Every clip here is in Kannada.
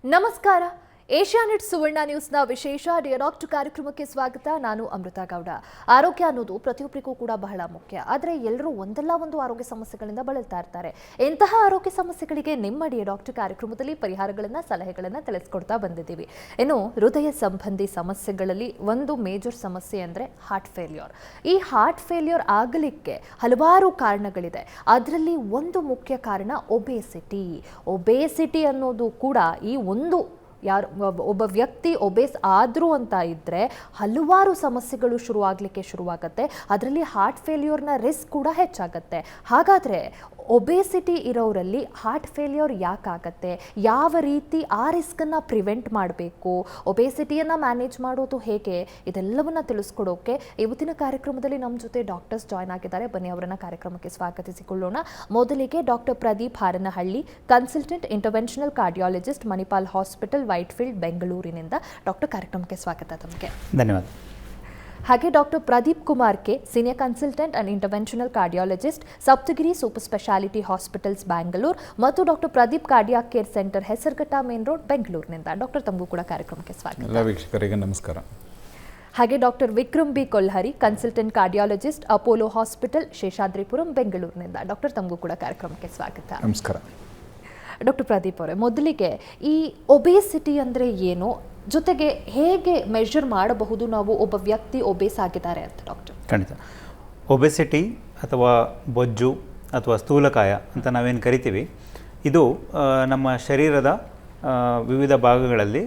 ನಮಸ್ಕಾರ. ಏಷ್ಯಾನೆಟ್ ಸುವರ್ಣ ನ್ಯೂಸ್ನ ವಿಶೇಷ ಡಿಯರ್ ಡಾಕ್ಟರ್ ಕಾರ್ಯಕ್ರಮಕ್ಕೆ ಸ್ವಾಗತ. ನಾನು ಅಮೃತ ಗೌಡ. ಆರೋಗ್ಯ ಅನ್ನೋದು ಪ್ರತಿಯೊಬ್ಬರಿಗೂ ಕೂಡ ಬಹಳ ಮುಖ್ಯ. ಆದರೆ ಎಲ್ಲರೂ ಒಂದಲ್ಲ ಒಂದು ಆರೋಗ್ಯ ಸಮಸ್ಯೆಗಳಿಂದ ಬಳಲ್ತಾ ಇರ್ತಾರೆ. ಇಂತಹ ಆರೋಗ್ಯ ಸಮಸ್ಯೆಗಳಿಗೆ ನಿಮ್ಮ ಡಿಯರ್ ಡಾಕ್ಟರ್ ಕಾರ್ಯಕ್ರಮದಲ್ಲಿ ಪರಿಹಾರಗಳನ್ನು, ಸಲಹೆಗಳನ್ನು ತಿಳಿಸ್ಕೊಡ್ತಾ ಬಂದಿದ್ದೀವಿ. ಇನ್ನು ಹೃದಯ ಸಂಬಂಧಿ ಸಮಸ್ಯೆಗಳಲ್ಲಿ ಒಂದು ಮೇಜರ್ ಸಮಸ್ಯೆ ಅಂದರೆ ಹಾರ್ಟ್ ಫೇಲ್ಯೂರ್. ಈ ಹಾರ್ಟ್ ಫೇಲ್ಯೂರ್ ಆಗಲಿಕ್ಕೆ ಹಲವಾರು ಕಾರಣಗಳಿದೆ. ಅದರಲ್ಲಿ ಒಂದು ಮುಖ್ಯ ಕಾರಣ ಒಬೇಸಿಟಿ ಅನ್ನೋದು ಕೂಡ ಈ ಒಂದು ಒಬ್ಬ ವ್ಯಕ್ತಿ ಒಬೇಸ್ ಆದರೂ ಅಂತ ಇದ್ದರೆ ಹಲವಾರು ಸಮಸ್ಯೆಗಳು ಶುರುವಾಗತ್ತೆ. ಅದರಲ್ಲಿ ಹಾರ್ಟ್ ಫೇಲ್ಯೂರ್ನ ರಿಸ್ಕ್ ಕೂಡ ಹೆಚ್ಚಾಗತ್ತೆ. ಹಾಗಾದರೆ ಒಬೇಸಿಟಿ ಇರೋರಲ್ಲಿ ಹಾರ್ಟ್ ಫೇಲ್ಯೂರ್ ಯಾಕಾಗತ್ತೆ, ಯಾವ ರೀತಿ ಆ ರಿಸ್ಕನ್ನು ಪ್ರಿವೆಂಟ್ ಮಾಡಬೇಕು, ಒಬೇಸಿಟಿಯನ್ನು ಮ್ಯಾನೇಜ್ ಮಾಡೋದು ಹೇಗೆ, ಇದೆಲ್ಲವನ್ನ ತಿಳಿಸ್ಕೊಡೋಕೆ ಇವತ್ತಿನ ಕಾರ್ಯಕ್ರಮದಲ್ಲಿ ನಮ್ಮ ಜೊತೆ ಡಾಕ್ಟರ್ಸ್ ಜಾಯ್ನ್ ಆಗಿದ್ದಾರೆ. ಬನ್ನಿ ಅವರನ್ನು ಕಾರ್ಯಕ್ರಮಕ್ಕೆ ಸ್ವಾಗತಿಸಿಕೊಳ್ಳೋಣ. ಮೊದಲಿಗೆ doctor Pradeep Haranahalli, consultant interventional cardiologist, Manipal hospital, Whitefield, ಬೆಂಗಳೂರಿನಿಂದ. ಡಾಕ್ಟರ್, ಕಾರ್ಯಕ್ರಮಕ್ಕೆ ಸ್ವಾಗತ ತಮಗೆ. ಧನ್ಯವಾದ. ಹಾಗೆ doctor Pradeep Kumar K, senior consultant and interventional cardiologist, Saptagiri super speciality hospitals, Bangalore, ಮತ್ತು doctor Pradeep cardiac care centre, Hesaraghatta main road, ಬೆಂಗಳೂರಿನಿಂದ. ಡಾಕ್ಟರ್, ತಮಗೂ ಕೂಡ ಕಾರ್ಯಕ್ರಮಕ್ಕೆ ಸ್ವಾಗತ. ಎಲ್ಲ ವೀಕ್ಷಕರಿಗೆ ನಮಸ್ಕಾರ. ಹಾಗೆ doctor Vikram B Kolhari, consultant cardiologist, Apollo hospital, Sheshadripuram, ಬೆಂಗಳೂರಿನಿಂದ. ಡಾಕ್ಟರ್, ತಮಗೂ ಕೂಡ ಕಾರ್ಯಕ್ರಮಕ್ಕೆ ಸ್ವಾಗತ. ನಮಸ್ಕಾರ. ಡಾಕ್ಟರ್ ಪ್ರದೀಪ್ ಅವರೇ, ಮೊದಲಿಗೆ ಈ ಒಬೇಸಿಟಿ ಅಂದರೆ ಏನು, ಜೊತೆಗೆ ಹೇಗೆ ಮೆಷರ್ ಮಾಡಬಹುದು ನಾವು ಒಬ್ಬ ವ್ಯಕ್ತಿ ಒಬೇಸ್ ಆಗಿದ್ದಾರೆ ಅಂತ? ಡಾಕ್ಟರ್, ಖಂಡಿತ. ಒಬೆಸಿಟಿ ಅಥವಾ ಬೊಜ್ಜು ಅಥವಾ ಸ್ಥೂಲಕಾಯ ಅಂತ ನಾವೇನು ಕರಿತೀವಿ, ಇದು ನಮ್ಮ ಶರೀರದ ವಿವಿಧ ಭಾಗಗಳಲ್ಲಿ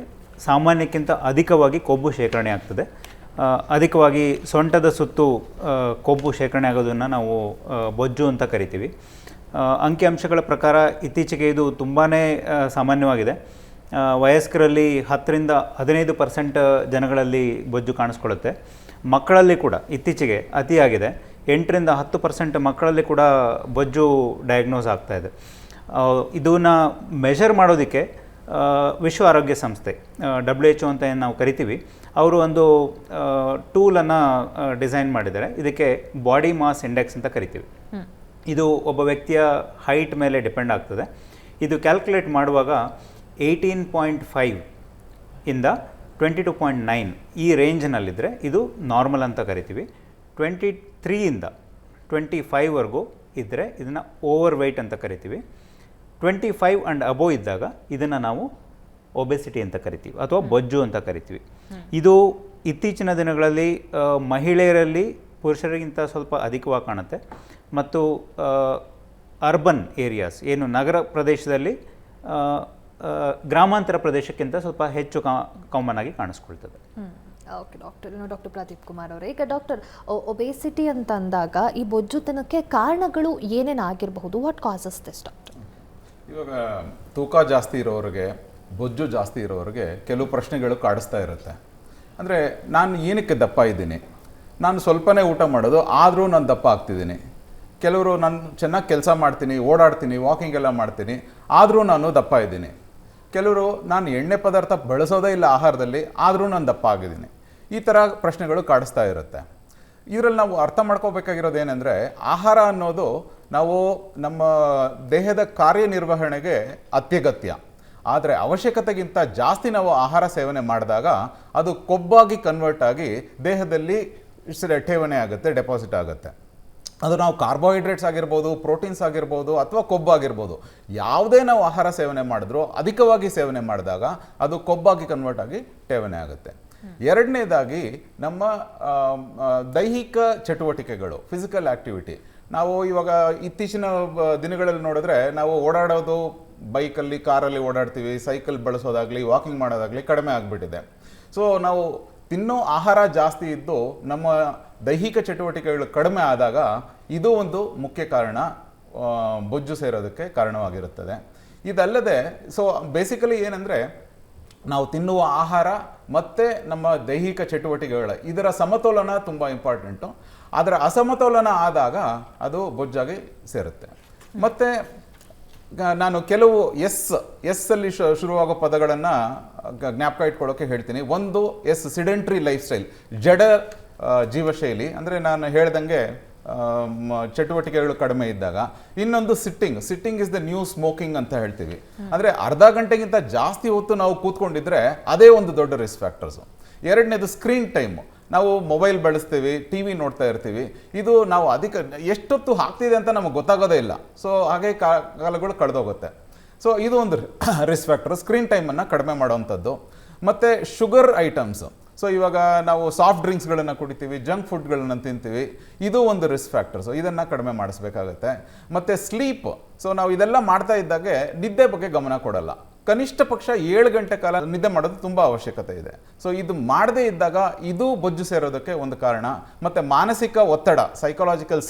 ಸಾಮಾನ್ಯಕ್ಕಿಂತ ಅಧಿಕವಾಗಿ ಕೊಬ್ಬು ಶೇಖರಣೆ ಆಗ್ತದೆ. ಅಧಿಕವಾಗಿ ಸೊಂಟದ ಸುತ್ತು ಕೊಬ್ಬು ಶೇಖರಣೆ ಆಗೋದನ್ನು ನಾವು ಬೊಜ್ಜು ಅಂತ ಕರಿತೀವಿ. ಅಂಕಿಅಂಶಗಳ ಪ್ರಕಾರ ಇತ್ತೀಚೆಗೆ ಇದು ತುಂಬಾ ಸಾಮಾನ್ಯವಾಗಿದೆ. ವಯಸ್ಕರಲ್ಲಿ 10-15% ಜನಗಳಲ್ಲಿ ಬೊಜ್ಜು ಕಾಣಿಸ್ಕೊಳ್ಳುತ್ತೆ. ಮಕ್ಕಳಲ್ಲಿ ಕೂಡ ಇತ್ತೀಚೆಗೆ ಅತಿಯಾಗಿದೆ. 8-10% ಮಕ್ಕಳಲ್ಲಿ ಕೂಡ ಬೊಜ್ಜು ಡಯಾಗ್ನೋಸ್ ಆಗ್ತಾಯಿದೆ. ಇದನ್ನು ಮೆಷರ್ ಮಾಡೋದಕ್ಕೆ ವಿಶ್ವ ಆರೋಗ್ಯ ಸಂಸ್ಥೆ WHO ಅಂತ ಏನು ನಾವು ಕರಿತೀವಿ, ಅವರು ಒಂದು ಟೂಲನ್ನು ಡಿಸೈನ್ ಮಾಡಿದ್ದಾರೆ. ಇದಕ್ಕೆ ಬಾಡಿ ಮಾಸ್ ಇಂಡೆಕ್ಸ್ ಅಂತ ಕರಿತೀವಿ. ಇದು ಒಬ್ಬ ವ್ಯಕ್ತಿಯ ಹೈಟ್ ಮೇಲೆ ಡಿಪೆಂಡ್ ಆಗ್ತದೆ. ಇದು ಕ್ಯಾಲ್ಕುಲೇಟ್ ಮಾಡುವಾಗ 18.5 ಇಂದ 22.9 ಈ ರೇಂಜ್ನಲ್ಲಿದ್ದರೆ ಇದು ನಾರ್ಮಲ್ ಅಂತ ಕರಿತೀವಿ. 23 ಇಂದ 25ವರೆಗೂ ಇದ್ದರೆ ಇದನ್ನು ಓವರ್ ವೆಯ್ಟ್ ಅಂತ ಕರಿತೀವಿ. 25 ಆ್ಯಂಡ್ ಅಬೋವ್ ಇದ್ದಾಗ ಇದನ್ನು ನಾವು ಒಬೆಸಿಟಿ ಅಂತ ಕರಿತೀವಿ ಅಥವಾ ಬೊಜ್ಜು ಅಂತ ಕರಿತೀವಿ. ಇದು ಇತ್ತೀಚಿನ ದಿನಗಳಲ್ಲಿ ಮಹಿಳೆಯರಲ್ಲಿ ಪುರುಷರಿಗಿಂತ ಸ್ವಲ್ಪ ಅಧಿಕವಾಗಿ ಕಾಣುತ್ತೆ. ಮತ್ತು ಅರ್ಬನ್ ಏರಿಯಾಸ್, ಏನು ನಗರ ಪ್ರದೇಶದಲ್ಲಿ ಗ್ರಾಮಾಂತರ ಪ್ರದೇಶಕ್ಕಿಂತ ಸ್ವಲ್ಪ ಹೆಚ್ಚು ಕಾಮನ್ ಆಗಿ ಕಾಣಿಸ್ಕೊಳ್ತದೆ. Okay doctor. Doctor Pradeep Kumar ಅವರೇ, ಈಗ ಡಾಕ್ಟರ್ ಒಬೇಸಿಟಿ ಅಂತ ಅಂದಾಗ ಈ ಬೊಜ್ಜುತನಕ್ಕೆ ಕಾರಣಗಳು ಏನೇನು ಆಗಿರಬಹುದು? What causes this doctor? ಇವಾಗ ತೂಕ ಜಾಸ್ತಿ ಇರೋರಿಗೆ, ಬೊಜ್ಜು ಜಾಸ್ತಿ ಇರೋರಿಗೆ ಕೆಲವು ಪ್ರಶ್ನೆಗಳು ಕಾಡಿಸ್ತಾ ಇರುತ್ತೆ. ಅಂದರೆ ನಾನು ಏನಕ್ಕೆ ದಪ್ಪ ಇದ್ದೀನಿ, ನಾನು ಸ್ವಲ್ಪನೇ ಊಟ ಮಾಡೋದು ಆದರೂ ನಾನು ದಪ್ಪ ಆಗ್ತಿದ್ದೀನಿ. ಕೆಲವರು ನಾನು ಚೆನ್ನಾಗಿ ಕೆಲಸ ಮಾಡ್ತೀನಿ, ಓಡಾಡ್ತೀನಿ, ವಾಕಿಂಗ್ ಎಲ್ಲ ಮಾಡ್ತೀನಿ, ಆದರೂ ನಾನು ದಪ್ಪ ಇದ್ದೀನಿ. ಕೆಲವರು ನಾನು ಎಣ್ಣೆ ಪದಾರ್ಥ ಬಳಸೋದೇ ಇಲ್ಲ ಆಹಾರದಲ್ಲಿ, ಆದರೂ ನಾನು ದಪ್ಪ ಆಗಿದ್ದೀನಿ. ಈ ಥರ ಪ್ರಶ್ನೆಗಳು ಕಾಡಿಸ್ತಾ ಇರುತ್ತೆ. ಇದರಲ್ಲಿ ನಾವು ಅರ್ಥ ಮಾಡ್ಕೋಬೇಕಾಗಿರೋದು ಏನಂದರೆ, ಆಹಾರ ಅನ್ನೋದು ನಾವು ನಮ್ಮ ದೇಹದ ಕಾರ್ಯನಿರ್ವಹಣೆಗೆ ಅತ್ಯಗತ್ಯ. ಆದರೆ ಅವಶ್ಯಕತೆಗಿಂತ ಜಾಸ್ತಿ ನಾವು ಆಹಾರ ಸೇವನೆ ಮಾಡಿದಾಗ ಅದು ಕೊಬ್ಬಾಗಿ ಕನ್ವರ್ಟ್ ಆಗಿ ದೇಹದಲ್ಲಿ ಠೇವಣಿ ಆಗುತ್ತೆ, ಡೆಪಾಸಿಟ್ ಆಗುತ್ತೆ. ಅದು ನಾವು ಕಾರ್ಬೋಹೈಡ್ರೇಟ್ಸ್ ಆಗಿರ್ಬೋದು, ಪ್ರೋಟೀನ್ಸ್ ಆಗಿರ್ಬೋದು, ಅಥವಾ ಕೊಬ್ಬಾಗಿರ್ಬೋದು, ಯಾವುದೇ ನಾವು ಆಹಾರ ಸೇವನೆ ಮಾಡಿದ್ರೂ ಅಧಿಕವಾಗಿ ಸೇವನೆ ಮಾಡಿದಾಗ ಅದು ಕೊಬ್ಬಾಗಿ ಕನ್ವರ್ಟ್ ಆಗಿ ಠೇವಣಿ ಆಗುತ್ತೆ. ಎರಡನೇದಾಗಿ ನಮ್ಮ ದೈಹಿಕ ಚಟುವಟಿಕೆಗಳು, ಫಿಸಿಕಲ್ ಆ್ಯಕ್ಟಿವಿಟಿ. ನಾವು ಇವಾಗ ಇತ್ತೀಚಿನ ದಿನಗಳಲ್ಲಿ ನೋಡಿದ್ರೆ ನಾವು ಓಡಾಡೋದು ಬೈಕಲ್ಲಿ, ಕಾರಲ್ಲಿ ಓಡಾಡ್ತೀವಿ, ಸೈಕಲ್ ಬಳಸೋದಾಗಲಿ, ವಾಕಿಂಗ್ ಮಾಡೋದಾಗಲಿ ಕಡಿಮೆ ಆಗಿಬಿಟ್ಟಿದೆ. ಸೊ ನಾವು ತಿನ್ನೋ ಆಹಾರ ಜಾಸ್ತಿ ಇದ್ದು ನಮ್ಮ ದೈಹಿಕ ಚಟುವಟಿಕೆಗಳು ಕಡಿಮೆ ಆದಾಗ ಇದು ಒಂದು ಮುಖ್ಯ ಕಾರಣ, ಬೊಜ್ಜು ಸೇರೋದಕ್ಕೆ ಕಾರಣವಾಗಿರುತ್ತದೆ. ಇದಲ್ಲದೆ ಸೊ ಬೇಸಿಕಲಿ ಏನಂದರೆ, ನಾವು ತಿನ್ನುವ ಆಹಾರ ಮತ್ತು ನಮ್ಮ ದೈಹಿಕ ಚಟುವಟಿಕೆಗಳ ಇದರ ಸಮತೋಲನ ತುಂಬ ಇಂಪಾರ್ಟೆಂಟು. ಅದರ ಅಸಮತೋಲನ ಆದಾಗ ಅದು ಬೊಜ್ಜಾಗಿ ಸೇರುತ್ತೆ. ಮತ್ತು ನಾನು ಕೆಲವು ಎಸ್ ಅಲ್ಲಿ ಶುರುವಾಗೋ ಪದಗಳನ್ನು ಜ್ಞಾಪಕ ಇಟ್ಕೊಳ್ಳೋಕೆ ಹೇಳ್ತೀನಿ. ಒಂದು ಸಿಡೆಂಟ್ರಿ ಲೈಫ್ ಸ್ಟೈಲ್, ಜಡ ಜೀವಶೈಲಿ, ಅಂದರೆ ನಾನು ಹೇಳ್ದಂಗೆ ಚಟುವಟಿಕೆಗಳು ಕಡಿಮೆ ಇದ್ದಾಗ. ಇನ್ನೊಂದು sitting is the new smoking ಅಂತ ಹೇಳ್ತೀವಿ. ಅಂದರೆ ಅರ್ಧ ಗಂಟೆಗಿಂತ ಜಾಸ್ತಿ ಹೊತ್ತು ನಾವು ಕೂತ್ಕೊಂಡಿದ್ರೆ ಅದೇ ಒಂದು ದೊಡ್ಡ ರಿಸ್ಕ್ ಫ್ಯಾಕ್ಟರ್ಸು. ಎರಡನೇದು ಸ್ಕ್ರೀನ್ ಟೈಮು. ನಾವು ಮೊಬೈಲ್ ಬಳಸ್ತೀವಿ, ಟಿ ವಿ ನೋಡ್ತಾ ಇರ್ತೀವಿ, ಇದು ನಾವು ಎಷ್ಟೊತ್ತು ಹಾಕ್ತಿದೆ ಅಂತ ನಮಗೆ ಗೊತ್ತಾಗೋದೇ ಇಲ್ಲ. ಸೊ ಹಾಗೆ ಕಾಲಗಳು ಕಳೆದೋಗುತ್ತೆ. ಸೊ ಇದು ಒಂದು ರಿಸ್ಕ್ ಫ್ಯಾಕ್ಟರ್, ಸ್ಕ್ರೀನ್ ಟೈಮನ್ನು ಕಡಿಮೆ ಮಾಡೋವಂಥದ್ದು. ಮತ್ತು ಶುಗರ್ ಐಟಮ್ಸು. ಸೊ ಇವಾಗ ನಾವು ಸಾಫ್ಟ್ ಡ್ರಿಂಕ್ಸ್ಗಳನ್ನು ಕುಡಿತೀವಿ, ಜಂಕ್ ಫುಡ್ಗಳನ್ನು ತಿಂತೀವಿ, ಇದು ಒಂದು ರಿಸ್ಕ್ ಫ್ಯಾಕ್ಟರ್ಸು, ಇದನ್ನು ಕಡಿಮೆ ಮಾಡಿಸ್ಬೇಕಾಗತ್ತೆ. ಮತ್ತು ಸ್ಲೀಪ್. ಸೊ ನಾವು ಇದೆಲ್ಲ ಮಾಡ್ತಾ ಇದ್ದಾಗೆ ನಿದ್ದೆ ಬಗ್ಗೆ ಗಮನ ಕೊಡಲ್ಲ. ಕನಿಷ್ಠ ಪಕ್ಷ 7 ಗಂಟೆ ಕಾಲ ನಿದ್ದೆ ಮಾಡೋದು ತುಂಬ ಅವಶ್ಯಕತೆ ಇದೆ. ಸೊ ಇದು ಮಾಡದೇ ಇದ್ದಾಗ ಇದು ಬೊಜ್ಜು ಸೇರೋದಕ್ಕೆ ಒಂದು ಕಾರಣ. ಮತ್ತು ಮಾನಸಿಕ ಒತ್ತಡ, ಸೈಕಾಲಜಿಕಲ್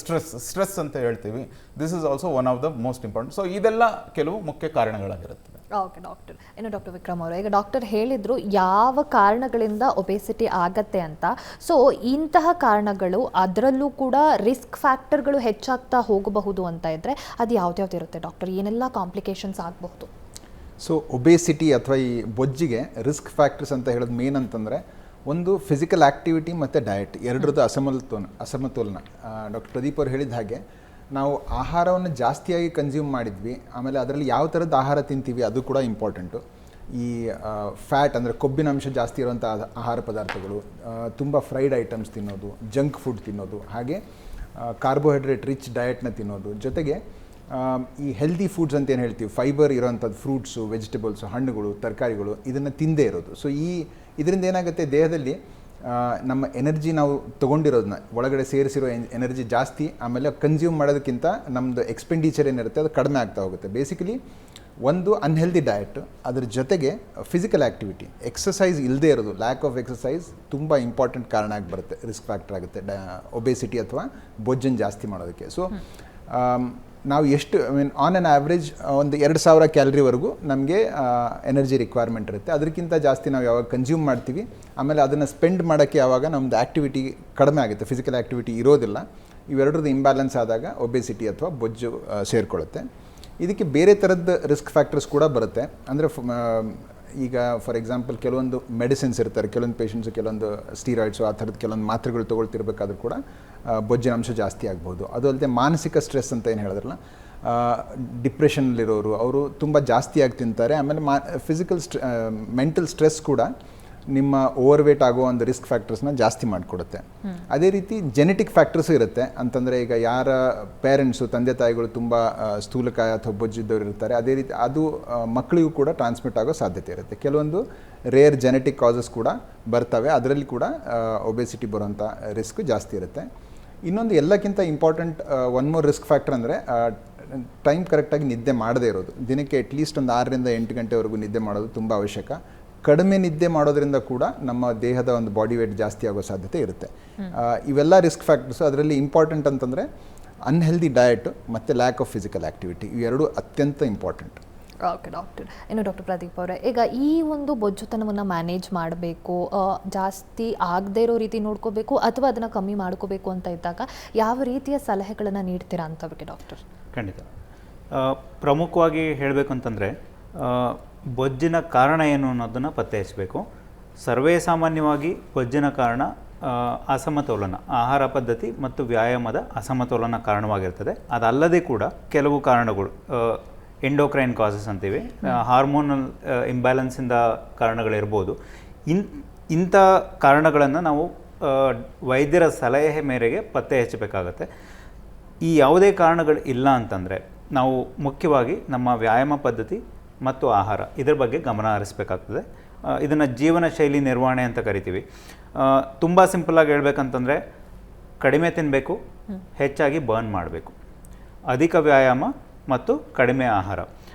ಸ್ಟ್ರೆಸ್ ಅಂತ ಹೇಳ್ತೀವಿ, this is also one of the most important. So ಇದೆಲ್ಲ ಕೆಲವು ಮುಖ್ಯ ಕಾರಣಗಳಾಗಿರುತ್ತದೆ. Okay doctor. ಇನ್ನು ಡಾಕ್ಟರ್ ವಿಕ್ರಮ್ ಅವರು, ಈಗ ಡಾಕ್ಟರ್ ಹೇಳಿದ್ರು ಯಾವ ಕಾರಣಗಳಿಂದ ಒಬೆಸಿಟಿ ಆಗತ್ತೆ ಅಂತ. ಸೊ ಇಂತಹ ಕಾರಣಗಳು, ಅದರಲ್ಲೂ ಕೂಡ ರಿಸ್ಕ್ ಫ್ಯಾಕ್ಟರ್ಗಳು ಹೆಚ್ಚಾಗ್ತಾ ಹೋಗಬಹುದು ಅಂತ ಇದ್ರೆ ಅದು ಯಾವ್ದ್ಯಾವ್ದು ಇರುತ್ತೆ ಡಾಕ್ಟರ್? ಏನೆಲ್ಲ ಕಾಂಪ್ಲಿಕೇಶನ್ಸ್ ಆಗಬಹುದು? ಸೊ ಒಬೇಸಿಟಿ ಅಥವಾ ಈ ಬೊಜ್ಜಿಗೆ ರಿಸ್ಕ್ ಫ್ಯಾಕ್ಟರ್ಸ್ ಅಂತ ಹೇಳೋದು ಮೇನ್ ಅಂತಂದರೆ ಒಂದು ಫಿಸಿಕಲ್ ಆ್ಯಕ್ಟಿವಿಟಿ ಮತ್ತು ಡಯಟ್, ಎರಡರದ್ದು ಅಸಮತೋಲನ. ಡಾಕ್ಟರ್ ಪ್ರದೀಪ್ ಅವರು ಹೇಳಿದ ಹಾಗೆ ನಾವು ಆಹಾರವನ್ನು ಜಾಸ್ತಿಯಾಗಿ ಕನ್ಸ್ಯೂಮ್ ಮಾಡಿದ್ವಿ, ಆಮೇಲೆ ಅದರಲ್ಲಿ ಯಾವ ಥರದ್ದು ಆಹಾರ ತಿಂತೀವಿ ಅದು ಕೂಡ ಇಂಪಾರ್ಟೆಂಟು. ಈ ಫ್ಯಾಟ್ ಅಂದರೆ ಕೊಬ್ಬಿನಾಂಶ ಜಾಸ್ತಿ ಇರುವಂಥ ಆಹಾರ ಪದಾರ್ಥಗಳು, ತುಂಬ ಫ್ರೈಡ್ ಐಟಮ್ಸ್ ತಿನ್ನೋದು, ಜಂಕ್ ಫುಡ್ ತಿನ್ನೋದು, ಹಾಗೆ ಕಾರ್ಬೋಹೈಡ್ರೇಟ್ ರಿಚ್ ಡಯಟ್ನ ತಿನ್ನೋದು, ಜೊತೆಗೆ ಈ ಹೆಲ್ದಿ ಫುಡ್ಸ್ ಅಂತ ಏನು ಹೇಳ್ತೀವಿ, ಫೈಬರ್ ಇರೋವಂಥದ್ದು ಫ್ರೂಟ್ಸು, ವೆಜಿಟೇಬಲ್ಸು, ಹಣ್ಣುಗಳು, ತರಕಾರಿಗಳು, ಇದನ್ನು ತಿಂದೇ ಇರೋದು. ಸೊ ಇದರಿಂದ ಏನಾಗುತ್ತೆ, ದೇಹದಲ್ಲಿ ನಮ್ಮ ಎನರ್ಜಿ ನಾವು ತೊಗೊಂಡಿರೋದನ್ನ ಒಳಗಡೆ ಸೇರಿಸಿರೋ ಎನರ್ಜಿ ಜಾಸ್ತಿ, ಆಮೇಲೆ ಕನ್ಸ್ಯೂಮ್ ಮಾಡೋದಕ್ಕಿಂತ ನಮ್ಮದು ಎಕ್ಸ್ಪೆಂಡಿಚರ್ ಏನಿರುತ್ತೆ ಅದು ಕಡಿಮೆ ಆಗ್ತಾ ಹೋಗುತ್ತೆ. ಬೇಸಿಕಲಿ ಒಂದು ಅನ್ಹೆಲ್ದಿ ಡಯಟ್, ಅದ್ರ ಜೊತೆಗೆ ಫಿಸಿಕಲ್ ಆ್ಯಕ್ಟಿವಿಟಿ, ಎಕ್ಸಸೈಸ್ ಇಲ್ಲದೆ ಇರೋದು, ಲ್ಯಾಕ್ ಆಫ್ ಎಕ್ಸಸೈಸ್ ತುಂಬ ಇಂಪಾರ್ಟೆಂಟ್ ಕಾರಣ ಆಗಿ ಬರುತ್ತೆ, ರಿಸ್ಕ್ ಫ್ಯಾಕ್ಟರ್ ಆಗುತ್ತೆ ಒಬೇಸಿಟಿ ಅಥವಾ ಬೊಜ್ಜನ್ನು ಜಾಸ್ತಿ ಮಾಡೋದಕ್ಕೆ. ಸೊ ನಾವು ಎಷ್ಟು ಆನ್ ಆನ್ ಆ್ಯಾವ್ರೇಜ್ ಒಂದು 2000 ಕ್ಯಾಲರಿವರೆಗೂ ನಮಗೆ ಎನರ್ಜಿ ರಿಕ್ವೈರ್ಮೆಂಟ್ ಇರುತ್ತೆ. ಅದಕ್ಕಿಂತ ಜಾಸ್ತಿ ನಾವು ಯಾವಾಗ ಕನ್ಸ್ಯೂಮ್ ಮಾಡ್ತೀವಿ, ಆಮೇಲೆ ಅದನ್ನು ಸ್ಪೆಂಡ್ ಮಾಡೋಕ್ಕೆ ಯಾವಾಗ ನಮ್ಮದು ಆ್ಯಕ್ಟಿವಿಟಿ ಕಡಿಮೆ ಆಗುತ್ತೆ, ಫಿಸಿಕಲ್ ಆ್ಯಕ್ಟಿವಿಟಿ ಇರೋದಿಲ್ಲ, ಇವೆರಡರದ್ದು ಇಂಬ್ಯಾಲೆನ್ಸ್ ಆದಾಗ ಒಬೇಸಿಟಿ ಅಥವಾ ಬೊಜ್ಜು ಸೇರಿಕೊಳ್ಳುತ್ತೆ. ಇದಕ್ಕೆ ಬೇರೆ ಥರದ ರಿಸ್ಕ್ ಫ್ಯಾಕ್ಟರ್ಸ್ ಕೂಡ ಬರುತ್ತೆ. ಅಂದರೆ ಈಗ ಫಾರ್ ಎಕ್ಸಾಂಪಲ್ ಕೆಲವೊಂದು ಮೆಡಿಸಿನ್ಸ್ ಇರ್ತಾರೆ, ಕೆಲವೊಂದು ಪೇಷಂಟ್ಸು ಕೆಲವೊಂದು ಸ್ಟೀರಾಯ್ಡ್ಸು ಆ ಥರದ್ದು ಕೆಲವೊಂದು ಮಾತ್ರೆಗಳು ತೊಗೊಳ್ತಿರ್ಬೇಕಾದ್ರೂ ಕೂಡ ಬೊಜ್ಜಿನ ಅಂಶ ಜಾಸ್ತಿ ಆಗ್ಬೋದು. ಅದು ಅಲ್ಲದೆ ಮಾನಸಿಕ ಸ್ಟ್ರೆಸ್ ಅಂತ ಏನು ಹೇಳಿದ್ರಲ್ಲ, ಡಿಪ್ರೆಷನ್ನಲ್ಲಿರೋರು ಅವರು ತುಂಬ ಜಾಸ್ತಿಯಾಗಿ ತಿಂತಾರೆ. ಆಮೇಲೆ ಮೆಂಟಲ್ ಸ್ಟ್ರೆಸ್ ಕೂಡ ನಿಮ್ಮ ಓವರ್ ವೇಟ್ ಆಗೋ ಒಂದು ರಿಸ್ಕ್ ಫ್ಯಾಕ್ಟರ್ಸ್ನ ಜಾಸ್ತಿ ಮಾಡಿಕೊಡುತ್ತೆ. ಅದೇ ರೀತಿ ಜೆನೆಟಿಕ್ ಫ್ಯಾಕ್ಟರ್ಸು ಇರುತ್ತೆ. ಅಂತಂದರೆ ಈಗ ಯಾರ ಪೇರೆಂಟ್ಸು, ತಂದೆ ತಾಯಿಗಳು ತುಂಬ ಸ್ಥೂಲಕಾಯ ಅಥವಾ ಬೊಜ್ಜಿದ್ದವರು ಇರ್ತಾರೆ, ಅದೇ ರೀತಿ ಅದು ಮಕ್ಕಳಿಗೂ ಕೂಡ ಟ್ರಾನ್ಸ್ಮಿಟ್ ಆಗೋ ಸಾಧ್ಯತೆ ಇರುತ್ತೆ. ಕೆಲವೊಂದು ರೇರ್ ಜೆನೆಟಿಕ್ ಕಾಸಸ್ ಕೂಡ ಬರ್ತವೆ, ಅದರಲ್ಲಿ ಕೂಡ ಒಬೇಸಿಟಿ ಬರೋಂಥ ರಿಸ್ಕ್ ಜಾಸ್ತಿ ಇರುತ್ತೆ. ಇನ್ನೊಂದು ಎಲ್ಲಕ್ಕಿಂತ important one more risk factor ಅಂದರೆ ಟೈಮ್ ಕರೆಕ್ಟಾಗಿ ನಿದ್ದೆ ಮಾಡದೇ ಇರೋದು. ದಿನಕ್ಕೆ ಅಟ್ಲೀಸ್ಟ್ ಒಂದು 6 ರಿಂದ 8 ಗಂಟೆವರೆಗೂ ನಿದ್ದೆ ಮಾಡೋದು ತುಂಬ ಅವಶ್ಯಕ. ಕಡಿಮೆ ನಿದ್ದೆ ಮಾಡೋದ್ರಿಂದ ಕೂಡ ನಮ್ಮ ದೇಹದ ಒಂದು ಬಾಡಿ ವೇಟ್ ಜಾಸ್ತಿ ಆಗೋ ಸಾಧ್ಯತೆ ಇರುತ್ತೆ. ಇವೆಲ್ಲ ರಿಸ್ಕ್ ಫ್ಯಾಕ್ಟರ್ಸು. ಅದರಲ್ಲಿ ಇಂಪಾರ್ಟೆಂಟ್ ಅಂತಂದರೆ ಅನ್ಹೆಲ್ದಿ ಡಯಟ್ ಮತ್ತು ಲ್ಯಾಕ್ ಆಫ್ ಫಿಸಿಕಲ್ ಆ್ಯಕ್ಟಿವಿಟಿ, ಇವೆರಡು ಅತ್ಯಂತ ಇಂಪಾರ್ಟೆಂಟ್. Okay doctor. ಇನ್ನು ಡಾಕ್ಟರ್ ಪ್ರದೀಪ್ ಅವರೇ, ಈಗ ಈ ಒಂದು ಬೊಜ್ಜುತನವನ್ನು ಮ್ಯಾನೇಜ್ ಮಾಡಬೇಕು, ಜಾಸ್ತಿ ಆಗದೇ ಇರೋ ರೀತಿ ನೋಡ್ಕೋಬೇಕು ಅಥವಾ ಅದನ್ನು ಕಮ್ಮಿ ಮಾಡ್ಕೋಬೇಕು ಅಂತ ಇದ್ದಾಗ ಯಾವ ರೀತಿಯ ಸಲಹೆಗಳನ್ನು ನೀಡ್ತೀರಾ ಅಂತ ಬಗ್ಗೆ ಡಾಕ್ಟರ್? ಖಂಡಿತ. ಪ್ರಮುಖವಾಗಿ ಹೇಳಬೇಕು ಅಂತಂದರೆ ಬೊಜ್ಜಿನ ಕಾರಣ ಏನು ಅನ್ನೋದನ್ನು ಪತ್ತೆ ಹಚ್ಚಬೇಕು. ಸರ್ವೇ ಸಾಮಾನ್ಯವಾಗಿ ಬೊಜ್ಜಿನ ಕಾರಣ ಅಸಮತೋಲನ, ಆಹಾರ ಪದ್ಧತಿ ಮತ್ತು ವ್ಯಾಯಾಮದ ಅಸಮತೋಲನ ಕಾರಣವಾಗಿರ್ತದೆ. ಅದಲ್ಲದೆ ಕೂಡ ಕೆಲವು ಕಾರಣಗಳು ಎಂಡೋಕ್ರೈನ್ ಕಾಸಸ್ ಅಂತೀವಿ, ಹಾರ್ಮೋನಲ್ ಇಂಬ್ಯಾಲೆನ್ಸಿಂದ ಕಾರಣಗಳಿರ್ಬೋದು. ಇಂಥ ಕಾರಣಗಳನ್ನು ನಾವು ವೈದ್ಯರ ಸಲಹೆ ಮೇರೆಗೆ ಪತ್ತೆ ಹಚ್ಚಬೇಕಾಗತ್ತೆ. ಈ ಯಾವುದೇ ಕಾರಣಗಳು ಇಲ್ಲ ಅಂತಂದರೆ ನಾವು ಮುಖ್ಯವಾಗಿ ನಮ್ಮ ವ್ಯಾಯಾಮ ಪದ್ಧತಿ ಮತ್ತು ಆಹಾರ ಇದರ ಬಗ್ಗೆ ಗಮನ ಹರಿಸಬೇಕಾಗ್ತದೆ. ಇದನ್ನು ಜೀವನ ಶೈಲಿ ನಿರ್ವಹಣೆ ಅಂತ ಕರಿತೀವಿ. ತುಂಬ ಸಿಂಪಲ್ಲಾಗಿ ಹೇಳ್ಬೇಕಂತಂದರೆ ಕಡಿಮೆ ತಿನ್ನಬೇಕು, ಹೆಚ್ಚಾಗಿ ಬರ್ನ್ ಮಾಡಬೇಕು, ಅಧಿಕ ವ್ಯಾಯಾಮ ಮತ್ತು ಕಡಿಮೆ ಆಹಾರ.